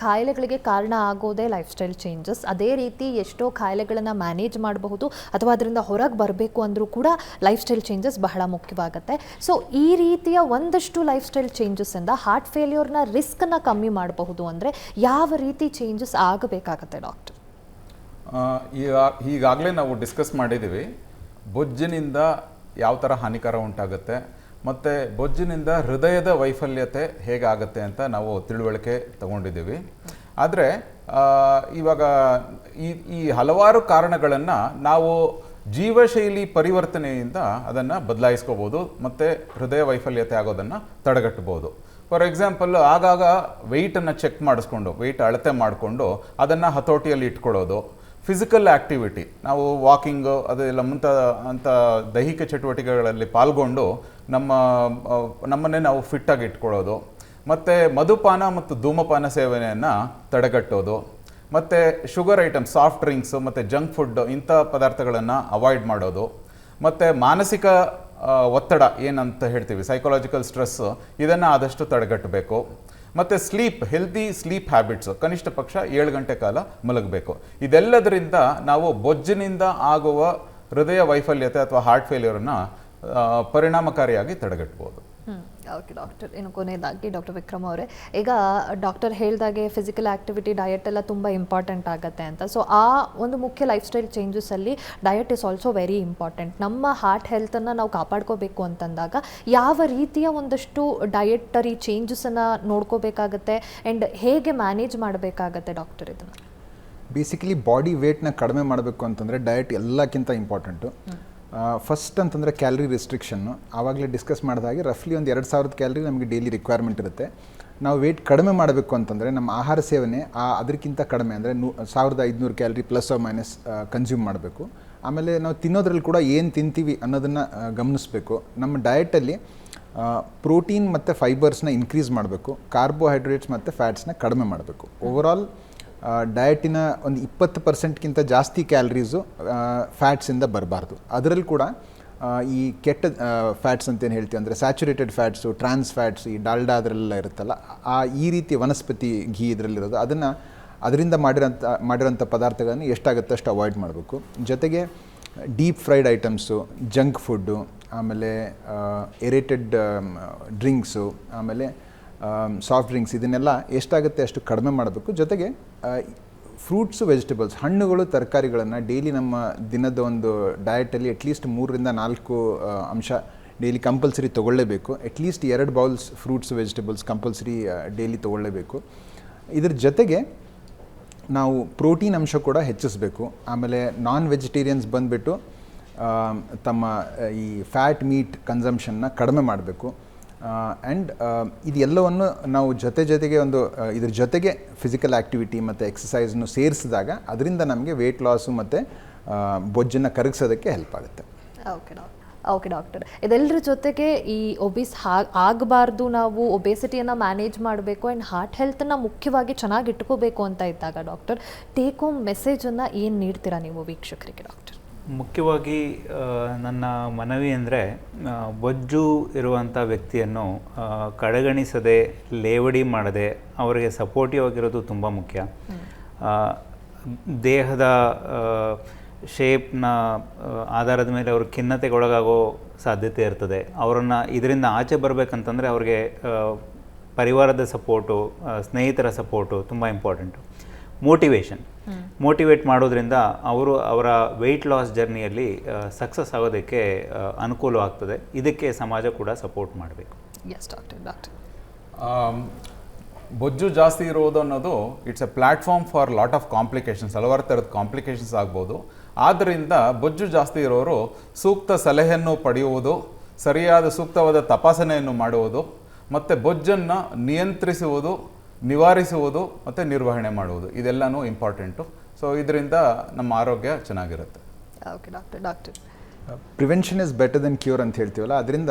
ಕಾಯಿಲೆಗಳಿಗೆ ಕಾರಣ ಆಗೋದೇ ಲೈಫ್ ಸ್ಟೈಲ್ ಚೇಂಜಸ್. ಅದೇ ರೀತಿ ಎಷ್ಟೋ ಕಾಯಿಲೆಗಳನ್ನು ಮ್ಯಾನೇಜ್ ಮಾಡಬಹುದು ಅಥವಾ ಅದರಿಂದ ಹೊರಗೆ ಬರಬೇಕು ಅಂದರೂ ಕೂಡ ಲೈಫ್ ಸ್ಟೈಲ್ ಚೇಂಜಸ್ ಬಹಳ ಮುಖ್ಯವಾಗುತ್ತೆ. ಸೊ ಈ ರೀತಿಯ ಒಂದಷ್ಟು ಲೈಫ್ ಸ್ಟೈಲ್ ಚೇಂಜಸ್ಸಿಂದ ಹಾರ್ಟ್ ಫೇಲ್ಯೂರ್ನ ರಿಸ್ಕನ್ನು ಕಮ್ಮಿ ಮಾಡಬಹುದು ಅಂದರೆ ಯಾವ ರೀತಿ ಚೇಂಜಸ್ ಆಗಬೇಕಾಗತ್ತೆ ಡಾಕ್ಟರ್? ಈಗಾಗಲೇ ನಾವು ಡಿಸ್ಕಸ್ ಮಾಡಿದ್ದೀವಿ ಬೊಜ್ಜಿನಿಂದ ಯಾವ ಥರ ಹಾನಿಕಾರ ಉಂಟಾಗುತ್ತೆ ಮತ್ತು ಬೊಜ್ಜಿನಿಂದ ಹೃದಯದ ವೈಫಲ್ಯತೆ ಹೇಗಾಗುತ್ತೆ ಅಂತ ನಾವು ತಿಳುವಳಿಕೆ ತಗೊಂಡಿದ್ದೀವಿ. ಆದರೆ ಇವಾಗ ಈ ಹಲವಾರು ಕಾರಣಗಳನ್ನು ನಾವು ಜೀವಶೈಲಿ ಪರಿವರ್ತನೆಯಿಂದ ಅದನ್ನು ಬದಲಾಯಿಸ್ಕೋಬೋದು ಮತ್ತು ಹೃದಯ ವೈಫಲ್ಯತೆ ಆಗೋದನ್ನು ತಡೆಗಟ್ಟಬೋದು. ಫಾರ್ ಎಕ್ಸಾಂಪಲ್, ಆಗಾಗ ವೆಯ್ಟನ್ನು ಚೆಕ್ ಮಾಡಿಸ್ಕೊಂಡು, ವೆಯ್ಟ್ ಅಳತೆ ಮಾಡಿಕೊಂಡು ಅದನ್ನು ಹತೋಟಿಯಲ್ಲಿ ಇಟ್ಕೊಳ್ಳೋದು. ಫಿಸಿಕಲ್ ಆ್ಯಕ್ಟಿವಿಟಿ, ನಾವು ವಾಕಿಂಗು ಅದೆಲ್ಲ ಅಂತ ದೈಹಿಕ ಚಟುವಟಿಕೆಗಳಲ್ಲಿ ಪಾಲ್ಗೊಂಡು ನಮ್ಮನ್ನೇ ನಾವು ಫಿಟ್ಟಾಗಿ ಇಟ್ಕೊಳ್ಳೋದು, ಮತ್ತು ಮಧುಪಾನ ಮತ್ತು ಧೂಮಪಾನ ಸೇವನೆಯನ್ನು ತಡೆಗಟ್ಟೋದು, ಮತ್ತು ಶುಗರ್ ಐಟಮ್ಸ್, ಸಾಫ್ಟ್ ಡ್ರಿಂಕ್ಸು ಮತ್ತು ಜಂಕ್ ಫುಡ್ ಇಂಥ ಪದಾರ್ಥಗಳನ್ನು ಅವಾಯ್ಡ್ ಮಾಡೋದು, ಮತ್ತು ಮಾನಸಿಕ ಒತ್ತಡ ಏನಂತ ಹೇಳ್ತೀವಿ ಸೈಕಾಲಜಿಕಲ್ ಸ್ಟ್ರೆಸ್ಸು, ಇದನ್ನು ಆದಷ್ಟು ತಡೆಗಟ್ಟಬೇಕು. ಮತ್ತು ಹೆಲ್ದಿ ಸ್ಲೀಪ್ ಹ್ಯಾಬಿಟ್ಸು, ಕನಿಷ್ಠ ಪಕ್ಷ 7 ಗಂಟೆ ಕಾಲ ಮಲಗಬೇಕು. ಇದೆಲ್ಲದರಿಂದ ನಾವು ಬೊಜ್ಜಿನಿಂದ ಆಗುವ ಹೃದಯ ವೈಫಲ್ಯತೆ ಅಥವಾ ಹಾರ್ಟ್ ಫೇಲ್ಯೂರನ್ನು ಪರಿಣಾಮಕಾರಿಯಾಗಿ ತಡೆಗಟ್ಟಬಹುದು. ಓಕೆ ಡಾಕ್ಟರ್, ಇನ್ನು ಕೊನೆಯದಾಗಿ ಡಾಕ್ಟರ್ ವಿಕ್ರಮ್ ಅವರೇ, ಈಗ ಡಾಕ್ಟರ್ ಹೇಳಿದಾಗೆ ಫಿಸಿಕಲ್ ಆ್ಯಕ್ಟಿವಿಟಿ, ಡಯಟ್ ಎಲ್ಲ ತುಂಬ ಇಂಪಾರ್ಟೆಂಟ್ ಆಗುತ್ತೆ ಅಂತ. ಸೊ ಆ ಒಂದು ಮುಖ್ಯ ಲೈಫ್ ಸ್ಟೈಲ್ ಚೇಂಜಸಲ್ಲಿ diet is also very important. ನಮ್ಮ ಹಾರ್ಟ್ ಹೆಲ್ತನ್ನು ನಾವು ಕಾಪಾಡ್ಕೋಬೇಕು ಅಂತಂದಾಗ ಯಾವ ರೀತಿಯ ಒಂದಷ್ಟು ಡಯಟರಿ ಚೇಂಜಸನ್ನು ನೋಡ್ಕೋಬೇಕಾಗತ್ತೆ ಆ್ಯಂಡ್ ಹೇಗೆ ಮ್ಯಾನೇಜ್ ಮಾಡಬೇಕಾಗತ್ತೆ ಡಾಕ್ಟರ್ ಇದನ್ನು? ಬೇಸಿಕಲಿ ಬಾಡಿ ವೇಟ್ನ ಕಡಿಮೆ ಮಾಡಬೇಕು ಅಂತಂದರೆ ಡಯಟ್ ಎಲ್ಲಕ್ಕಿಂತ ಇಂಪಾರ್ಟೆಂಟು. ಫಸ್ಟ್ ಅಂತಂದರೆ ಕ್ಯಾಲರಿ ರಿಸ್ಟ್ರಿಕ್ಷನ್ನು. ಆವಾಗಲೇ ಡಿಸ್ಕಸ್ ಮಾಡಿದಾಗೆ ರಫ್ಲಿ ಒಂದು 2000 ಕ್ಯಾಲರಿ ನಮಗೆ ಡೈಲಿ ರಿಕ್ವೈರ್ಮೆಂಟ್ ಇರುತ್ತೆ. ನಾವು ವೇಟ್ ಕಡಿಮೆ ಮಾಡಬೇಕು ಅಂತಂದರೆ ನಮ್ಮ ಆಹಾರ ಸೇವನೆ ಅದಕ್ಕಿಂತ ಕಡಿಮೆ ಅಂದರೆ 1500 calorie plus or minus consume ಮಾಡಬೇಕು. ಆಮೇಲೆ ನಾವು ತಿನ್ನೋದ್ರಲ್ಲಿ ಕೂಡ ಏನು ತಿಂತೀವಿ ಅನ್ನೋದನ್ನು ಗಮನಿಸಬೇಕು. ನಮ್ಮ ಡಯಟಲ್ಲಿ ಪ್ರೋಟೀನ್ ಮತ್ತು ಫೈಬರ್ಸ್ನ ಇನ್ಕ್ರೀಸ್ ಮಾಡಬೇಕು, ಕಾರ್ಬೋಹೈಡ್ರೇಟ್ಸ್ ಮತ್ತು ಫ್ಯಾಟ್ಸ್ನ ಕಡಿಮೆ ಮಾಡಬೇಕು. ಓವರಾಲ್ ಡಯಟಿನ ಒಂದು 20%ಗಿಂತ ಜಾಸ್ತಿ ಕ್ಯಾಲರೀಸು ಫ್ಯಾಟ್ಸಿಂದ ಬರಬಾರ್ದು. ಅದರಲ್ಲಿ ಕೂಡ ಈ ಕೆಟ್ಟ ಫ್ಯಾಟ್ಸ್ ಅಂತೇನು ಹೇಳ್ತೀವಿ ಅಂದರೆ ಸ್ಯಾಚುರೇಟೆಡ್ ಫ್ಯಾಟ್ಸು, ಟ್ರಾನ್ಸ್ ಫ್ಯಾಟ್ಸ್, ಈ ಡಾಲ್ಡಾ ಅದರಲ್ಲೆಲ್ಲ ಇರುತ್ತಲ್ಲ, ಈ ರೀತಿ ವನಸ್ಪತಿ ಘೀ ಇದರಲ್ಲಿರೋದು, ಅದರಿಂದ ಮಾಡಿರೋಂಥ ಪದಾರ್ಥಗಳನ್ನು ಎಷ್ಟಾಗುತ್ತೆ ಅಷ್ಟು ಅವಾಯ್ಡ್ ಮಾಡಬೇಕು. ಜೊತೆಗೆ deep fried items, junk food, ಆಮೇಲೆ ಎರೇಟೆಡ್ ಡ್ರಿಂಕ್ಸು, ಆಮೇಲೆ ಸಾಫ್ಟ್ ಡ್ರಿಂಕ್ಸ್, ಇದನ್ನೆಲ್ಲ ಎಷ್ಟಾಗುತ್ತೆ ಅಷ್ಟು ಕಡಿಮೆ ಮಾಡಬೇಕು. ಜೊತೆಗೆ ಫ್ರೂಟ್ಸು, ವೆಜಿಟೇಬಲ್ಸ್, ಹಣ್ಣುಗಳು, ತರಕಾರಿಗಳನ್ನು ಡೈಲಿ ನಮ್ಮ ದಿನದ ಒಂದು ಡಯಟಲ್ಲಿ ಅಟ್ಲೀಸ್ಟ್ 3 ರಿಂದ 4 ಅಂಶ ಡೈಲಿ ಕಂಪಲ್ಸರಿ ತೊಗೊಳ್ಳೇಬೇಕು. At least 2 bowls fruits vegetables compulsory daily ತೊಗೊಳ್ಳೇಬೇಕು. ಇದ್ರ ಜೊತೆಗೆ ನಾವು ಪ್ರೋಟೀನ್ ಅಂಶ ಕೂಡ ಹೆಚ್ಚಿಸಬೇಕು. ಆಮೇಲೆ ನಾನ್ ವೆಜಿಟೇರಿಯನ್ಸ್ ಬಂದುಬಿಟ್ಟು ತಮ್ಮ ಈ ಫ್ಯಾಟ್ ಮೀಟ್ ಕನ್ಸಂಪ್ಷನ್ನ ಕಡಿಮೆ ಮಾಡಬೇಕು. ಆ್ಯಂಡ್ ಇದೆಲ್ಲವನ್ನು ನಾವು ಜೊತೆಗೆ ಇದ್ರ ಜೊತೆಗೆ ಫಿಸಿಕಲ್ ಆ್ಯಕ್ಟಿವಿಟಿ ಮತ್ತು ಎಕ್ಸಸೈಸ್ನು ಸೇರಿಸಿದಾಗ ಅದರಿಂದ ನಮಗೆ ವೆಯ್ಟ್ ಲಾಸು ಮತ್ತು ಬೊಜ್ಜನ್ನು ಕರಗಿಸೋದಕ್ಕೆ ಹೆಲ್ಪ್ ಆಗುತ್ತೆ. ಓಕೆ ಡಾಕ್ಟರ್, ಇದೆಲ್ಲರ ಜೊತೆಗೆ ಈ ಒಬಿಸ್ ಆಗಬಾರ್ದು, ನಾವು ಒಬೇಸಿಟಿಯನ್ನು ಮ್ಯಾನೇಜ್ ಮಾಡಬೇಕು ಆ್ಯಂಡ್ ಹಾರ್ಟ್ ಹೆಲ್ತನ್ನು ಮುಖ್ಯವಾಗಿ ಚೆನ್ನಾಗಿ ಇಟ್ಕೋಬೇಕು ಅಂತ ಇದ್ದಾಗ ಡಾಕ್ಟರ್, ಟೇಕ್ ಹೋಮ್ ಮೆಸೇಜನ್ನು ಏನು ನೀಡ್ತೀರಾ ನೀವು ವೀಕ್ಷಕರಿಗೆ ಡಾಕ್ಟರ್? ಮುಖ್ಯವಾಗಿ ನನ್ನ ಮನವಿ ಅಂದರೆ ಬೊಜ್ಜು ಇರುವಂಥ ವ್ಯಕ್ತಿಯನ್ನು ಕಡೆಗಣಿಸದೆ, ಲೇವಡಿ ಮಾಡದೆ ಅವರಿಗೆ ಸಪೋರ್ಟಿವ್ ಆಗಿರೋದು ತುಂಬ ಮುಖ್ಯ. ದೇಹದ ಶೇಪ್ನ ಆಧಾರದ ಮೇಲೆ ಅವರು ಖಿನ್ನತೆಗೊಳಗಾಗೋ ಸಾಧ್ಯತೆ ಇರ್ತದೆ. ಅವರನ್ನು ಇದರಿಂದ ಆಚೆ ಬರಬೇಕಂತಂದರೆ ಅವ್ರಿಗೆ ಪರಿವಾರದ ಸಪೋರ್ಟು, ಸ್ನೇಹಿತರ ಸಪೋರ್ಟು ತುಂಬ ಇಂಪಾರ್ಟೆಂಟು. ಮೋಟಿವೇಟ್ ಮಾಡೋದ್ರಿಂದ ಅವರ ವೆಯ್ಟ್ ಲಾಸ್ ಜರ್ನಿಯಲ್ಲಿ ಸಕ್ಸಸ್ ಆಗೋದಕ್ಕೆ ಅನುಕೂಲವಾಗ್ತದೆ. ಇದಕ್ಕೆ ಸಮಾಜ ಕೂಡ ಸಪೋರ್ಟ್ ಮಾಡಬೇಕು. Yes doctor. ಬೊಜ್ಜು ಜಾಸ್ತಿ ಇರುವುದು ಅನ್ನೋದು it's a platform for lot of complications, ಹಲವಾರು ಥರದ ಕಾಂಪ್ಲಿಕೇಶನ್ಸ್ ಆಗ್ಬೋದು. ಆದ್ದರಿಂದ ಬೊಜ್ಜು ಜಾಸ್ತಿ ಇರೋರು ಸೂಕ್ತ ಸಲಹೆಯನ್ನು ಪಡೆಯುವುದು, ಸರಿಯಾದ ಸೂಕ್ತವಾದ ತಪಾಸಣೆಯನ್ನು ಮಾಡುವುದು, ಮತ್ತು ಬೊಜ್ಜನ್ನು ನಿಯಂತ್ರಿಸುವುದು, ನಿವಾರಿಸುವುದು ಮತ್ತು ನಿರ್ವಹಣೆ ಮಾಡುವುದು, ಇದೆಲ್ಲನೂ ಇಂಪಾರ್ಟೆಂಟು. ಸೊ ಇದರಿಂದ ನಮ್ಮ ಆರೋಗ್ಯ ಚೆನ್ನಾಗಿರುತ್ತೆ. Okay doctor. Prevention is better then cure ಅಂತ ಹೇಳ್ತೀವಲ್ಲ, ಅದರಿಂದ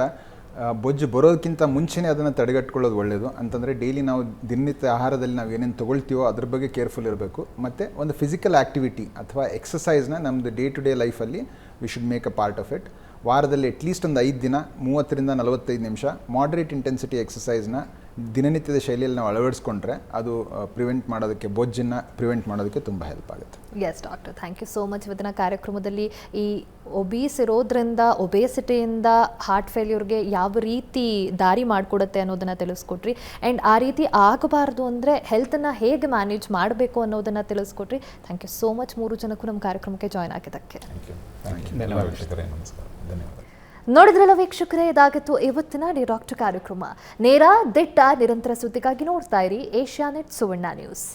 ಬೊಜ್ಜು ಬರೋದಕ್ಕಿಂತ ಮುಂಚೆನೇ ಅದನ್ನು ತಡೆಗಟ್ಕೊಳ್ಳೋದು ಒಳ್ಳೆಯದು. ಅಂತಂದರೆ ಡೈಲಿ ನಾವು ದಿನನಿತ್ಯ ಆಹಾರದಲ್ಲಿ ನಾವು ಏನೇನು ತೊಗೊಳ್ತೀವೋ ಅದ್ರ ಬಗ್ಗೆ ಕೇರ್ಫುಲ್ ಇರಬೇಕು. ಮತ್ತು ಒಂದು ಫಿಸಿಕಲ್ ಆ್ಯಕ್ಟಿವಿಟಿ ಅಥವಾ ಎಕ್ಸಸೈಸ್ನ ನಮ್ಮದು ಡೇ ಟು ಡೇ ಲೈಫಲ್ಲಿ we should make a part of it. ವಾರದಲ್ಲಿ ಅಟ್ಲೀಸ್ಟ್ ಒಂದು 5 ದಿನ 30 ರಿಂದ 45 ನಿಮಿಷ ಮಾಡ್ರೇಟ್ ಇಂಟೆನ್ಸಿಟಿ ಎಕ್ಸಸೈಸ್ನ ದಿನನಿತ್ಯದ ಶೈಲಿಯಲ್ಲಿ ನಾವು ಅಳವಡಿಸ್ಕೊಂಡ್ರೆ ಅದು ಬೊಜ್ಜನ್ನು ಪ್ರಿವೆಂಟ್ ಮಾಡೋದಕ್ಕೆ ತುಂಬ ಹೆಲ್ಪ್ ಆಗುತ್ತೆ. Yes doctor, thank you so much. ಇವತ್ತಿನ ಕಾರ್ಯಕ್ರಮದಲ್ಲಿ ಈ ಒಬೀಸ್ ಇರೋದ್ರಿಂದ, ಒಬೇಸಿಟಿಯಿಂದ ಹಾರ್ಟ್ ಫೇಲ್ಯೂರ್ಗೆ ಯಾವ ರೀತಿ ದಾರಿ ಮಾಡಿಕೊಡುತ್ತೆ ಅನ್ನೋದನ್ನು ತಿಳಿಸ್ಕೊಟ್ರಿ. ಆ್ಯಂಡ್ ಆ ರೀತಿ ಆಗಬಾರ್ದು ಅಂದರೆ ಹೆಲ್ತನ್ನು ಹೇಗೆ ಮ್ಯಾನೇಜ್ ಮಾಡಬೇಕು ಅನ್ನೋದನ್ನು ತಿಳಿಸ್ಕೊಟ್ರಿ. ಥ್ಯಾಂಕ್ ಯು ಸೋ ಮಚ್ 3 ಜನಕ್ಕೂ ನಮ್ಮ ಕಾರ್ಯಕ್ರಮಕ್ಕೆ ಜಾಯ್ನ್ ಆಗಿದ್ದಕ್ಕೆ. ನಮಸ್ಕಾರ, ಧನ್ಯವಾದ. ನೋಡಿದ್ರಲ್ಲ ವೀಕ್ಷಕರೇ, ಇದಾಗಿತ್ತು ಇವತ್ತಿನ ಡಾಕ್ಟರ್ ಕಾರ್ಯಕ್ರಮ. ನೇರ, ದಿಟ್ಟ, ನಿರಂತರ ಸುದ್ದಿಗಾಗಿ ನೋಡ್ತಾ ಇರಿ ಏಷ್ಯಾನೆಟ್ ಸುವರ್ಣ ನ್ಯೂಸ್.